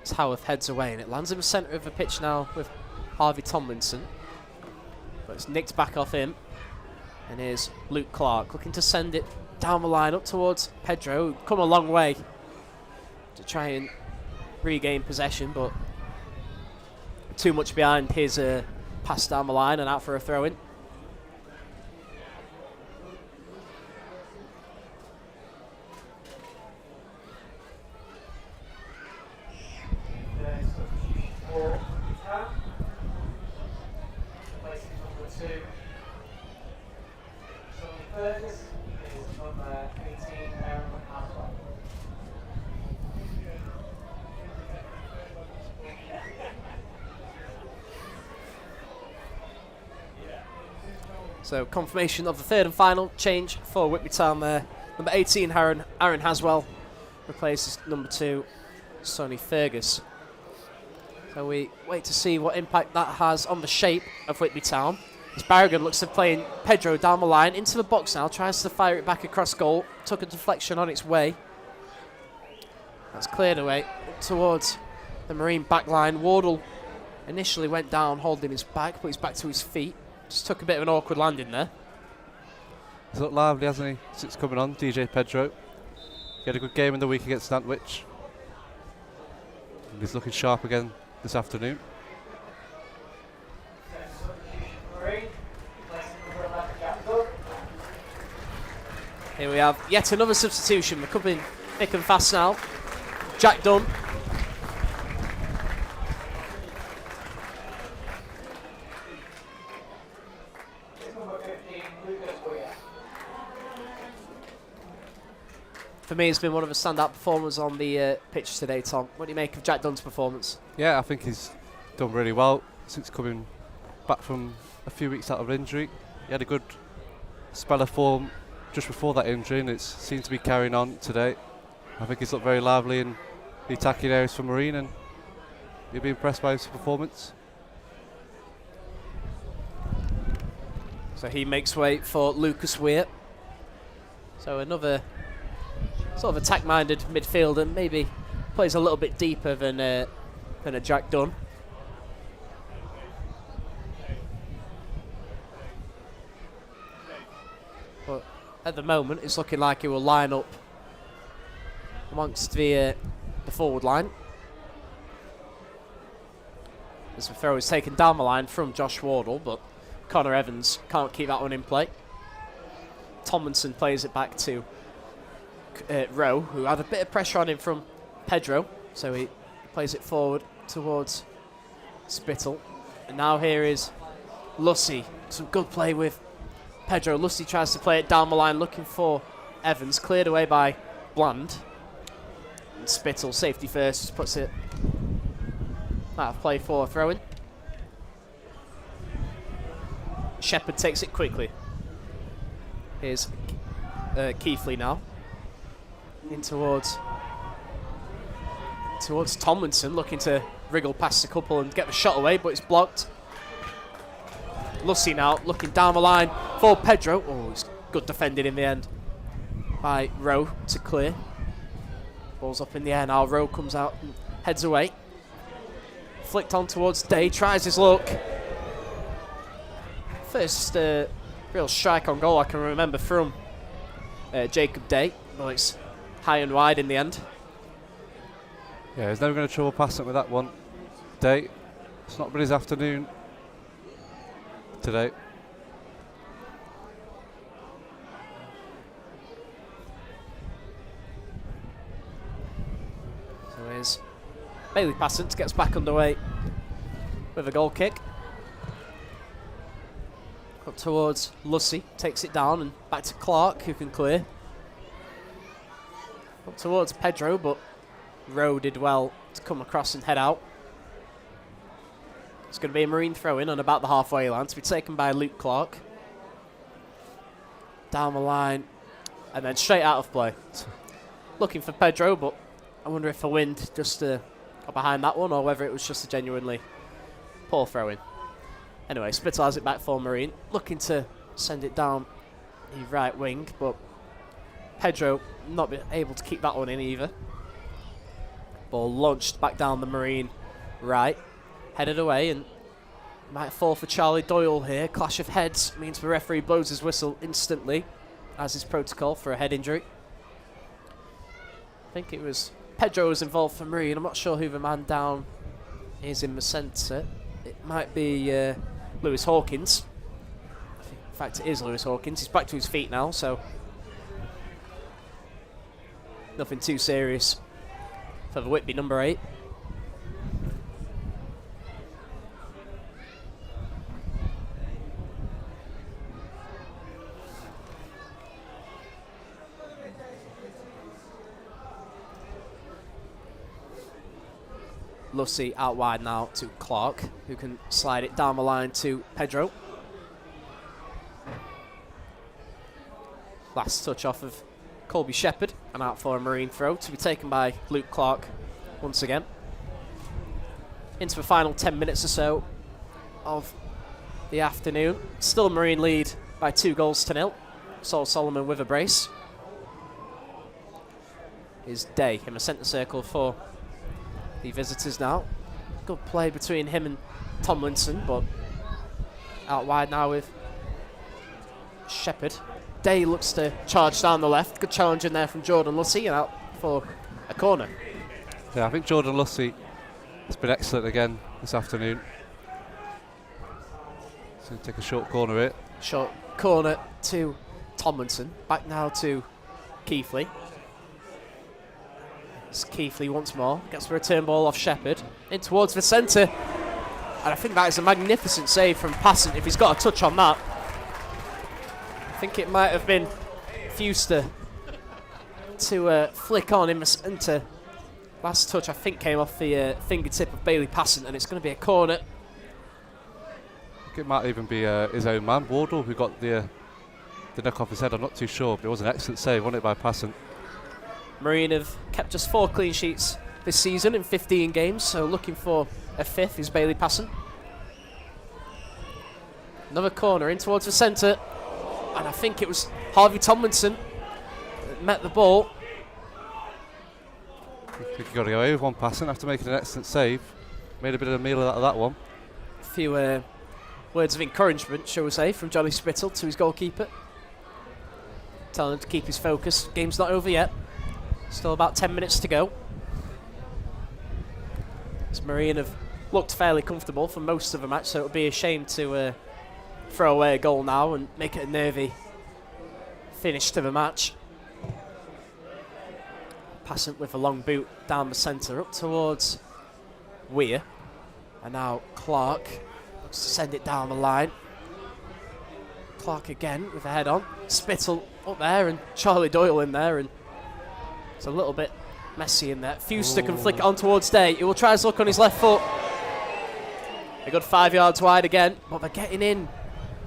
As Howarth heads away, and it lands in the centre of the pitch now with Harvey Tomlinson. But it's nicked back off him. And here's Luke Clark looking to send it down the line up towards Pedro. Come a long way to try and regain possession, but too much behind his pass down the line and out for a throw-in. So confirmation of the third and final change for Whitby Town there. Number 18, Aaron Haswell, replaces number 2, Sonny Fergus. So we wait to see what impact that has on the shape of Whitby Town. As Barragan looks to playing Pedro down the line, into the box now, tries to fire it back across goal, took a deflection on its way. That's cleared away towards the Marine back line. Wardle initially went down holding his back, but he's back to his feet. Just took a bit of an awkward landing there. He's looked lively, hasn't he, since coming on, DJ Pedro. He had a good game in the week against Nantwich. And he's looking sharp again this afternoon. Here we have yet another substitution. We're coming thick and fast now. Jack Dunn. For me, it's been one of the standout performers on the pitch today, Tom. What do you make of Jack Dunn's performance? Yeah, I think he's done really well since coming back from a few weeks out of injury. He had a good spell of form just before that injury, and it seems to be carrying on today. I think he's looked very lively in the attacking areas for Marine, and you'll be impressed by his performance. So he makes way for Lucas Weir. So another sort of attack-minded midfielder, maybe plays a little bit deeper than a Jack Dunn. But at the moment, it's looking like he will line up amongst the forward line. As the throw is taken down the line from Josh Wardle, but Connor Evans can't keep that one in play. Tomlinson plays it back to Rowe, who had a bit of pressure on him from Pedro, so he plays it forward towards Spittle. And now here is Lussey. Some good play with Pedro. Lussey tries to play it down the line, looking for Evans, cleared away by Bland. And Spittle, safety first, just puts it out of play for a throw-in. Shepherd takes it quickly. Here's Keithley now. In towards Tomlinson, looking to wriggle past a couple and get the shot away, but it's blocked. Lussey now looking down the line for Pedro. Oh, it's good defended in the end by Rowe to clear. Ball's up in the air now. Rowe comes out and heads away. Flicked on towards Day, tries his luck. First real strike on goal I can remember from Jacob Day. Well, it's high and wide in the end. Yeah, he's never going to trouble passing with that one. Day, it's not been his afternoon today. So here's Bailey Passant, gets back underway with a goal kick. Up towards Lussey, takes it down and back to Clark, who can clear. Up towards Pedro, but Rowe did well to come across and head out. It's going to be a Marine throw-in on about the halfway line to be taken by Luke Clark. Down the line and then straight out of play. Looking for Pedro, but I wonder if the wind just got behind that one or whether it was just a genuinely poor throw-in. Anyway, Spittle has it back for Marine, looking to send it down the right wing, but Pedro not been able to keep that one in either. Ball launched back down the Marine right, headed away, and might fall for Charlie Doyle here. Clash of heads means the referee blows his whistle instantly, as is protocol for a head injury. I think it was Pedro was involved for Marine. I'm not sure who the man down is in the centre. It might be Lewis Hawkins. In fact, it is Lewis Hawkins. He's back to his feet now, so nothing too serious for the Whitby number 8. Lucy out wide now to Clark, who can slide it down the line to Pedro. Last touch off of Colby Shepherd, and out for a Marine throw to be taken by Luke Clark once again. Into the final 10 minutes or so of the afternoon. Still a Marine lead by 2-0. Saul Solomon with a brace. Is Day in the centre circle for the visitors now. Good play between him and Tomlinson, but out wide now with Shepherd. Day looks to charge down the left. Good challenge in there from Jordan Lucy, and out for a corner. Yeah, I think Jordan Lucy has been excellent again this afternoon. So take a short corner here. Short corner to Tomlinson. Back now to Keithley. It's Keithley once more. Gets the return ball off Shepherd. In towards the centre. And I think that is a magnificent save from Passant if he's got a touch on that. I think it might have been Fuster to flick on in the centre. Last touch I think came off the fingertip of Bailey Passant, and it's going to be a corner. I think it might even be his own man, Wardle, who got the knock off his head. I'm not too sure, but it was an excellent save, wasn't it, by Passant? Marine have kept just 4 clean sheets this season in 15 games, so looking for a 5th is Bailey Passant. Another corner in towards the centre, and I think it was Harvey Tomlinson that met the ball. I think he got away with one Passant after making an excellent save. Made a bit of a meal out of that one. A few words of encouragement, shall we say, from Johnny Spittle to his goalkeeper. Telling him to keep his focus. Game's not over yet. Still about 10 minutes to go. As Marine have looked fairly comfortable for most of the match, so it would be a shame to throw away a goal now and make it a nervy finish to the match. Passant with a long boot down the centre up towards Weir. And now Clark looks to send it down the line. Clark again with a head on. Spittle up there and Charlie Doyle in there, and it's a little bit messy in there. Fuster can flick it on towards Day. He will try his luck on his left foot. A good 5 yards wide again, but they're getting in.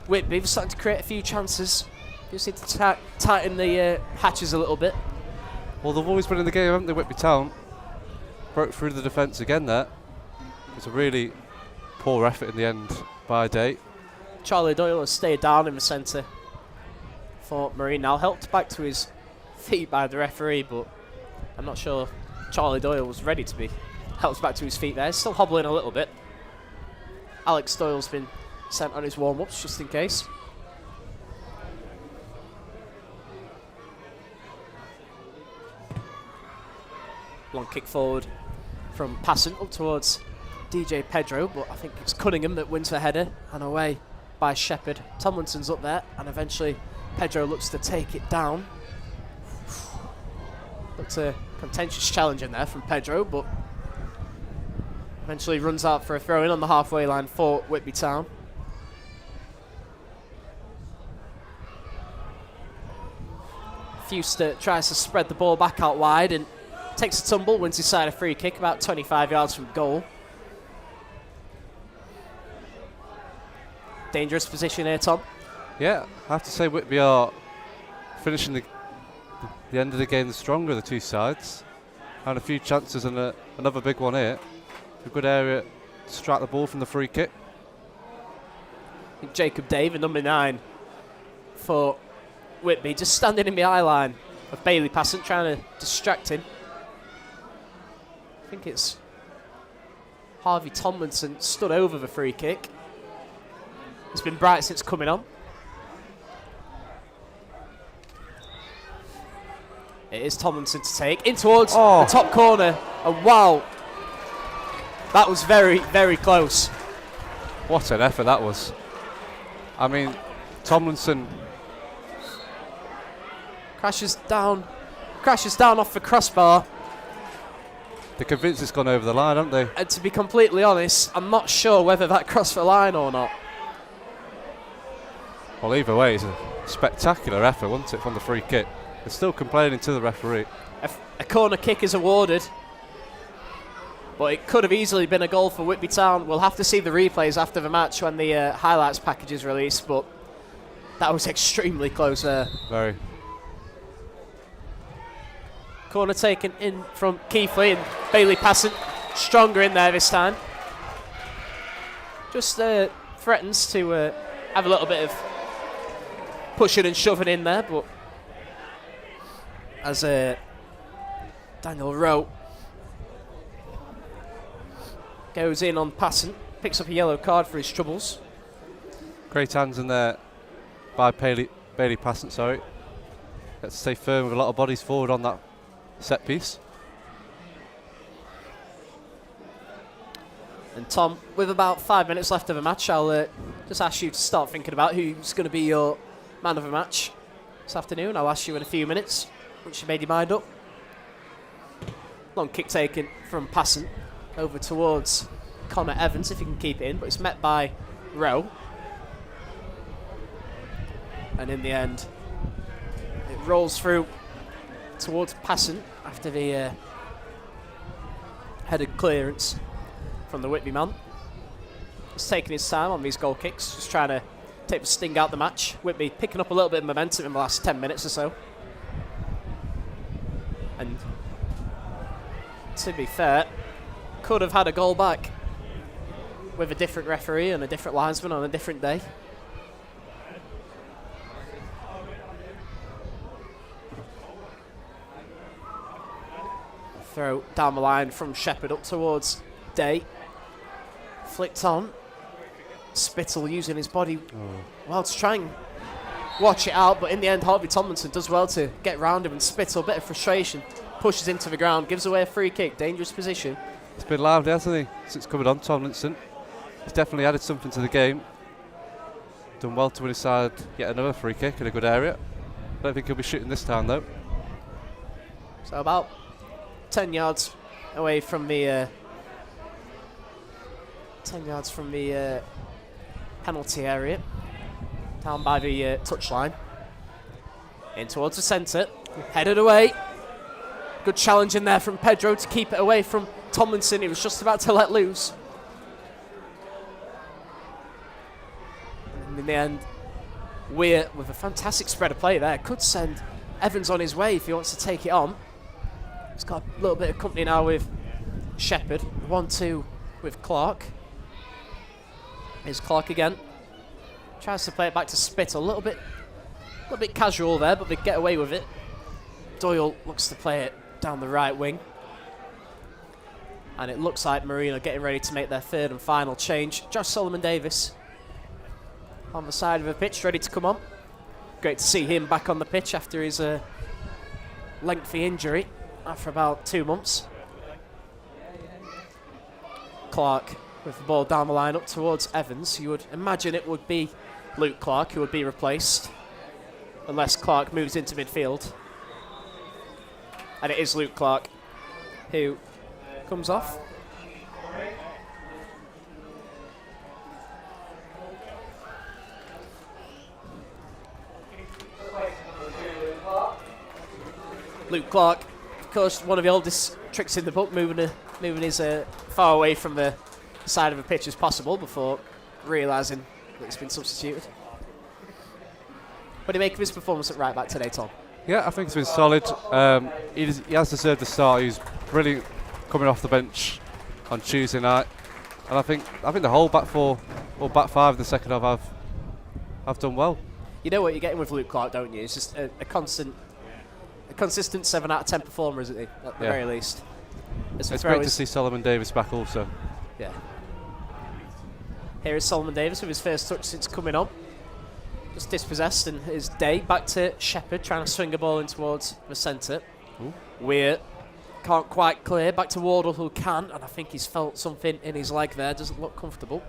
Whitby, they're starting to create a few chances. Just need to tighten the hatches a little bit. Well, they've always been in the game, haven't they, Whitby Town? Broke through the defence again there. It's a really poor effort in the end by Day. Charlie Doyle has stayed down in the centre for Marine now. Helped back to his feet by the referee, but I'm not sure Charlie Doyle was ready to be helped back to his feet there. He's still hobbling a little bit. Alex Doyle's been sent on his warm-ups just in case. Long kick forward from Passant up towards DJ Pedro, but I think it's Cunningham that wins the header and away by Shepherd. Tomlinson's up there, and eventually Pedro looks to take it down. Looked a contentious challenge in there from Pedro, but eventually runs out for a throw-in on the halfway line for Whitby Town. Fuster tries to spread the ball back out wide and takes a tumble, wins his side a free kick about 25 yards from goal. Dangerous position here, Tom. Yeah, I have to say Whitby are finishing the end of the game the stronger of the two sides. And a few chances and another big one here. A good area to strike the ball from the free kick. Jacob Dave, number 9 for Whitby, just standing in the eye line of Bailey Passant, trying to distract him. I think it's Harvey Tomlinson stood over the free kick. It's been bright since coming on. It is Tomlinson to take in towards the top corner, and wow, that was very, very close. What an effort that was. I mean, Tomlinson crashes down off the crossbar. They're convinced it's gone over the line, aren't they? And to be completely honest, I'm not sure whether that crossed the line or not. Well, either way, it's a spectacular effort, wasn't it, from the free kick? They're still complaining to the referee. A corner kick is awarded. But it could have easily been a goal for Whitby Town. We'll have to see the replays after the match when the highlights package is released, but that was extremely close there. Very. Corner taken in from Keithley, and Bailey passing stronger in there this time. Just threatens to have a little bit of pushing and shoving in there, but as Daniel Rowe goes in on passing, picks up a yellow card for his troubles. Great hands in there by Bailey Passant, sorry. Gets to stay firm with a lot of bodies forward on that set piece. And Tom, with about 5 minutes left of the match, I'll just ask you to start thinking about who's going to be your man of the match this afternoon. I'll ask you in a few minutes once you made your mind up. Long kick taken from Passant over towards Connor Evans, if he can keep it in, but it's met by Rowe. And in the end, it rolls through towards Passant after the headed clearance from the Whitby man. He's taking his time on these goal kicks, just trying to take the sting out the match. Whitby picking up a little bit of momentum in the last 10 minutes or so. And to be fair, could have had a goal back with a different referee and a different linesman on a different day. Throw down the line from Shepherd up towards Day. Flicked on. Spittle using his body well to try and watch it out, but in the end Harvey Tomlinson does well to get round him, and Spittle, a bit of frustration, pushes into the ground, gives away a free kick. Dangerous position. It's been lively, hasn't he, since coming on, Tomlinson. He's definitely added something to the game. Done well to win his side yet another free kick in a good area. I don't think he'll be shooting this time though. So about 10 yards away from the 10 yards from the penalty area, down by the touchline, in towards the centre, headed away. Good challenge in there from Pedro to keep it away from Tomlinson. He was just about to let loose. And in the end, Weir, with a fantastic spread of play there, could send Evans on his way if he wants to take it on. He's got a little bit of company now with Shepherd. 1-2 with Clark. Here's Clark again. Tries to play it back to Spittle. A little bit casual there, but they get away with it. Doyle looks to play it down the right wing. And it looks like Marine are getting ready to make their third and final change. Josh Solomon-Davis on the side of the pitch, ready to come on. Great to see him back on the pitch after his lengthy injury after about 2 months. Clark with the ball down the line up towards Evans. You would imagine it would be Luke Clark who would be replaced, unless Clark moves into midfield. And it is Luke Clark who comes off. Luke Clark, of course, one of the oldest tricks in the book, moving his far away from the side of the pitch as possible before realising that he's been substituted. What do you make of his performance at right back today, Tom? Yeah, I think it's been solid. He has deserved the start. He was brilliant coming off the bench on Tuesday night, and I think the whole back four or back five in the second half have done well. You know what you're getting with Luke Clark, don't you? It's just a consistent 7 out of 10 performer, isn't he? At the very least. It's great to see Solomon-Davis back also. Yeah. Here is Solomon-Davis with his first touch since coming on. Just dispossessed, and his Day back to Shepherd, trying to swing a ball in towards the centre. Weir can't quite clear. Back to Wardle, who can, and I think he's felt something in his leg there. Doesn't look comfortable.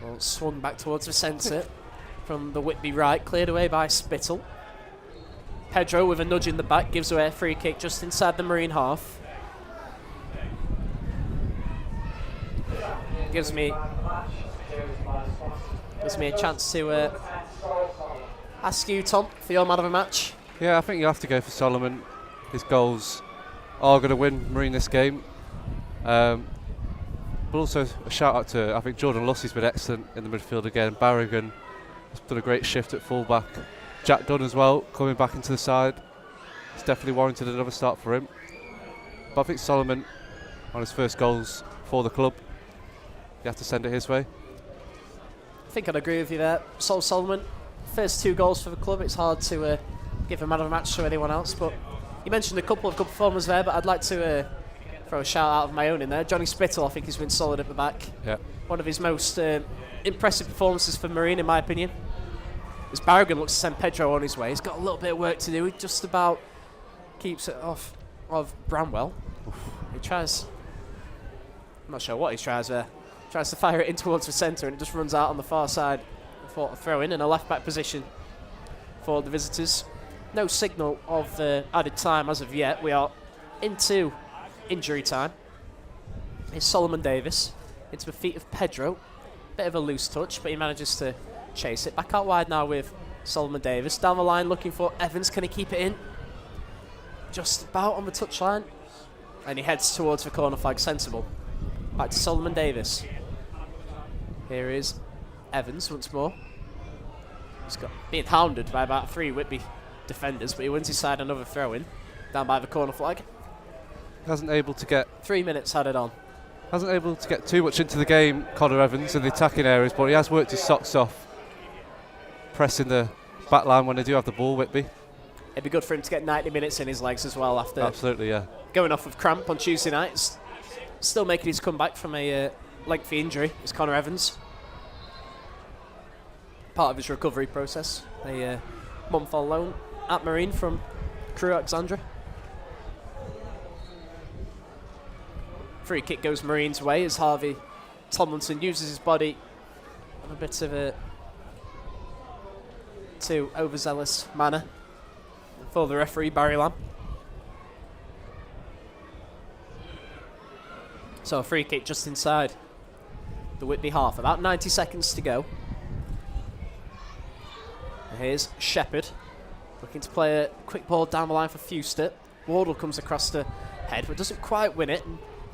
Ball swung back towards the centre from the Whitby right, cleared away by Spittle. Pedro with a nudge in the back gives away a free kick just inside the Marine half. Gives me a chance to ask you, Tom, for your man of the match. Yeah, I think you have to go for Solomon. His goals are going to win Marine this game. But also a shout out to, I think Jordan Lussey's been excellent in the midfield again. Barrigan has done a great shift at fullback. Jack Dunn as well, coming back into the side. It's definitely warranted another start for him. But I think Solomon, on his first goals for the club, you have to send it his way. I think I'd agree with you there. Sol Solomon, first 2 goals for the club. It's hard to give a man of the match to anyone else, but you mentioned a couple of good performers there, but I'd like to throw a shout out of my own in there. Johnny Spittle, I think he's been solid at the back. Yeah. One of his most impressive performances for Marine, in my opinion. As Barragan looks to send Pedro on his way, he's got a little bit of work to do. He just about keeps it off of Bramwell. He tries, I'm not sure what he tries there. Tries to fire it in towards the centre and it just runs out on the far side for a throw in and a left back position for the visitors. No signal of added time as of yet. We are into injury time. It's Solomon Davis into the feet of Pedro. Bit of a loose touch, but he manages to chase it. Back out wide now with Solomon Davis. Down the line looking for Evans. Can he keep it in? Just about on the touchline. And he heads towards the corner flag. Sensible. Back to Solomon Davis. Here is Evans once more. He's got being hounded by about 3 Whitby defenders, but he wins his side another throw in. Down by the corner flag. Hasn't able to get 3 minutes added on. Hasn't able to get too much into the game, Connor Evans, in the attacking areas, but he has worked his socks off, pressing the back line when they do have the ball, Whitby. It'd be good for him to get 90 minutes in his legs as well after Absolutely, yeah. Going off of cramp on Tuesday night. Still making his comeback from a lengthy injury is Connor Evans. Part of his recovery process. A month on loan at Marine from Crewe Alexandra. Free kick goes Marine's way as Harvey Tomlinson uses his body in a bit of a too overzealous manner for the referee, Barry Lamb. So a free kick just inside the Whitby half. About 90 seconds to go. And here's Shepherd looking to play a quick ball down the line for Fewster. Wardle comes across the head but doesn't quite win it.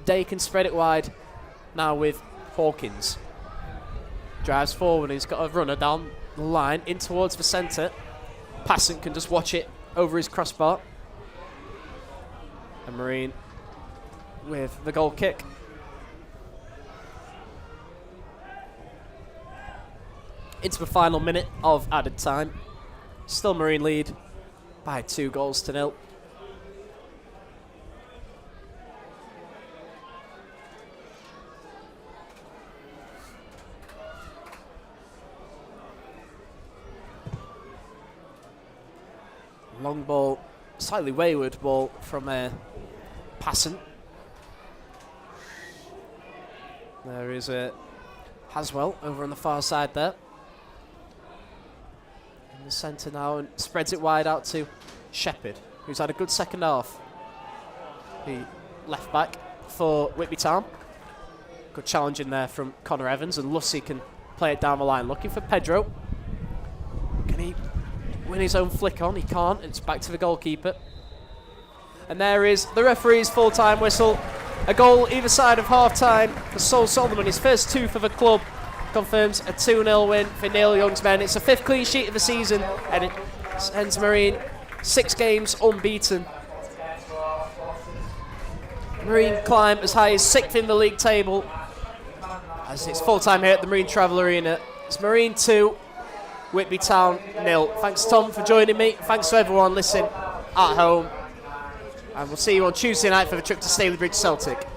Day can spread it wide now with Hawkins. Drives forward, he's got a runner down the line in towards the centre. Passant can just watch it over his crossbar. And Marine with the goal kick. Into the final minute of added time. Still Marine lead by 2-0. Long ball, slightly wayward ball from Passant. There is Haswell over on the far side there. In the centre now and spreads it wide out to Shepherd, who's had a good second half. The left back for Whitby Town. Good challenge in there from Connor Evans and Lussey can play it down the line. Looking for Pedro. Can he win his own flick on? He can't. It's back to the goalkeeper. And there is the referee's full-time whistle. A goal either side of half-time for Sol Solomon. His first 2 for the club confirms a 2-0 win for Neil Young's men. It's the 5th clean sheet of the season and it sends Marine 6 games unbeaten. Marine climb as high as 6th in the league table as it's full-time here at the Marine Travel Arena. It's Marine 2, Whitby Town 0. Thanks Tom for joining me. Thanks to everyone listening at home. And we'll see you on Tuesday night for the trip to Stalybridge Celtic.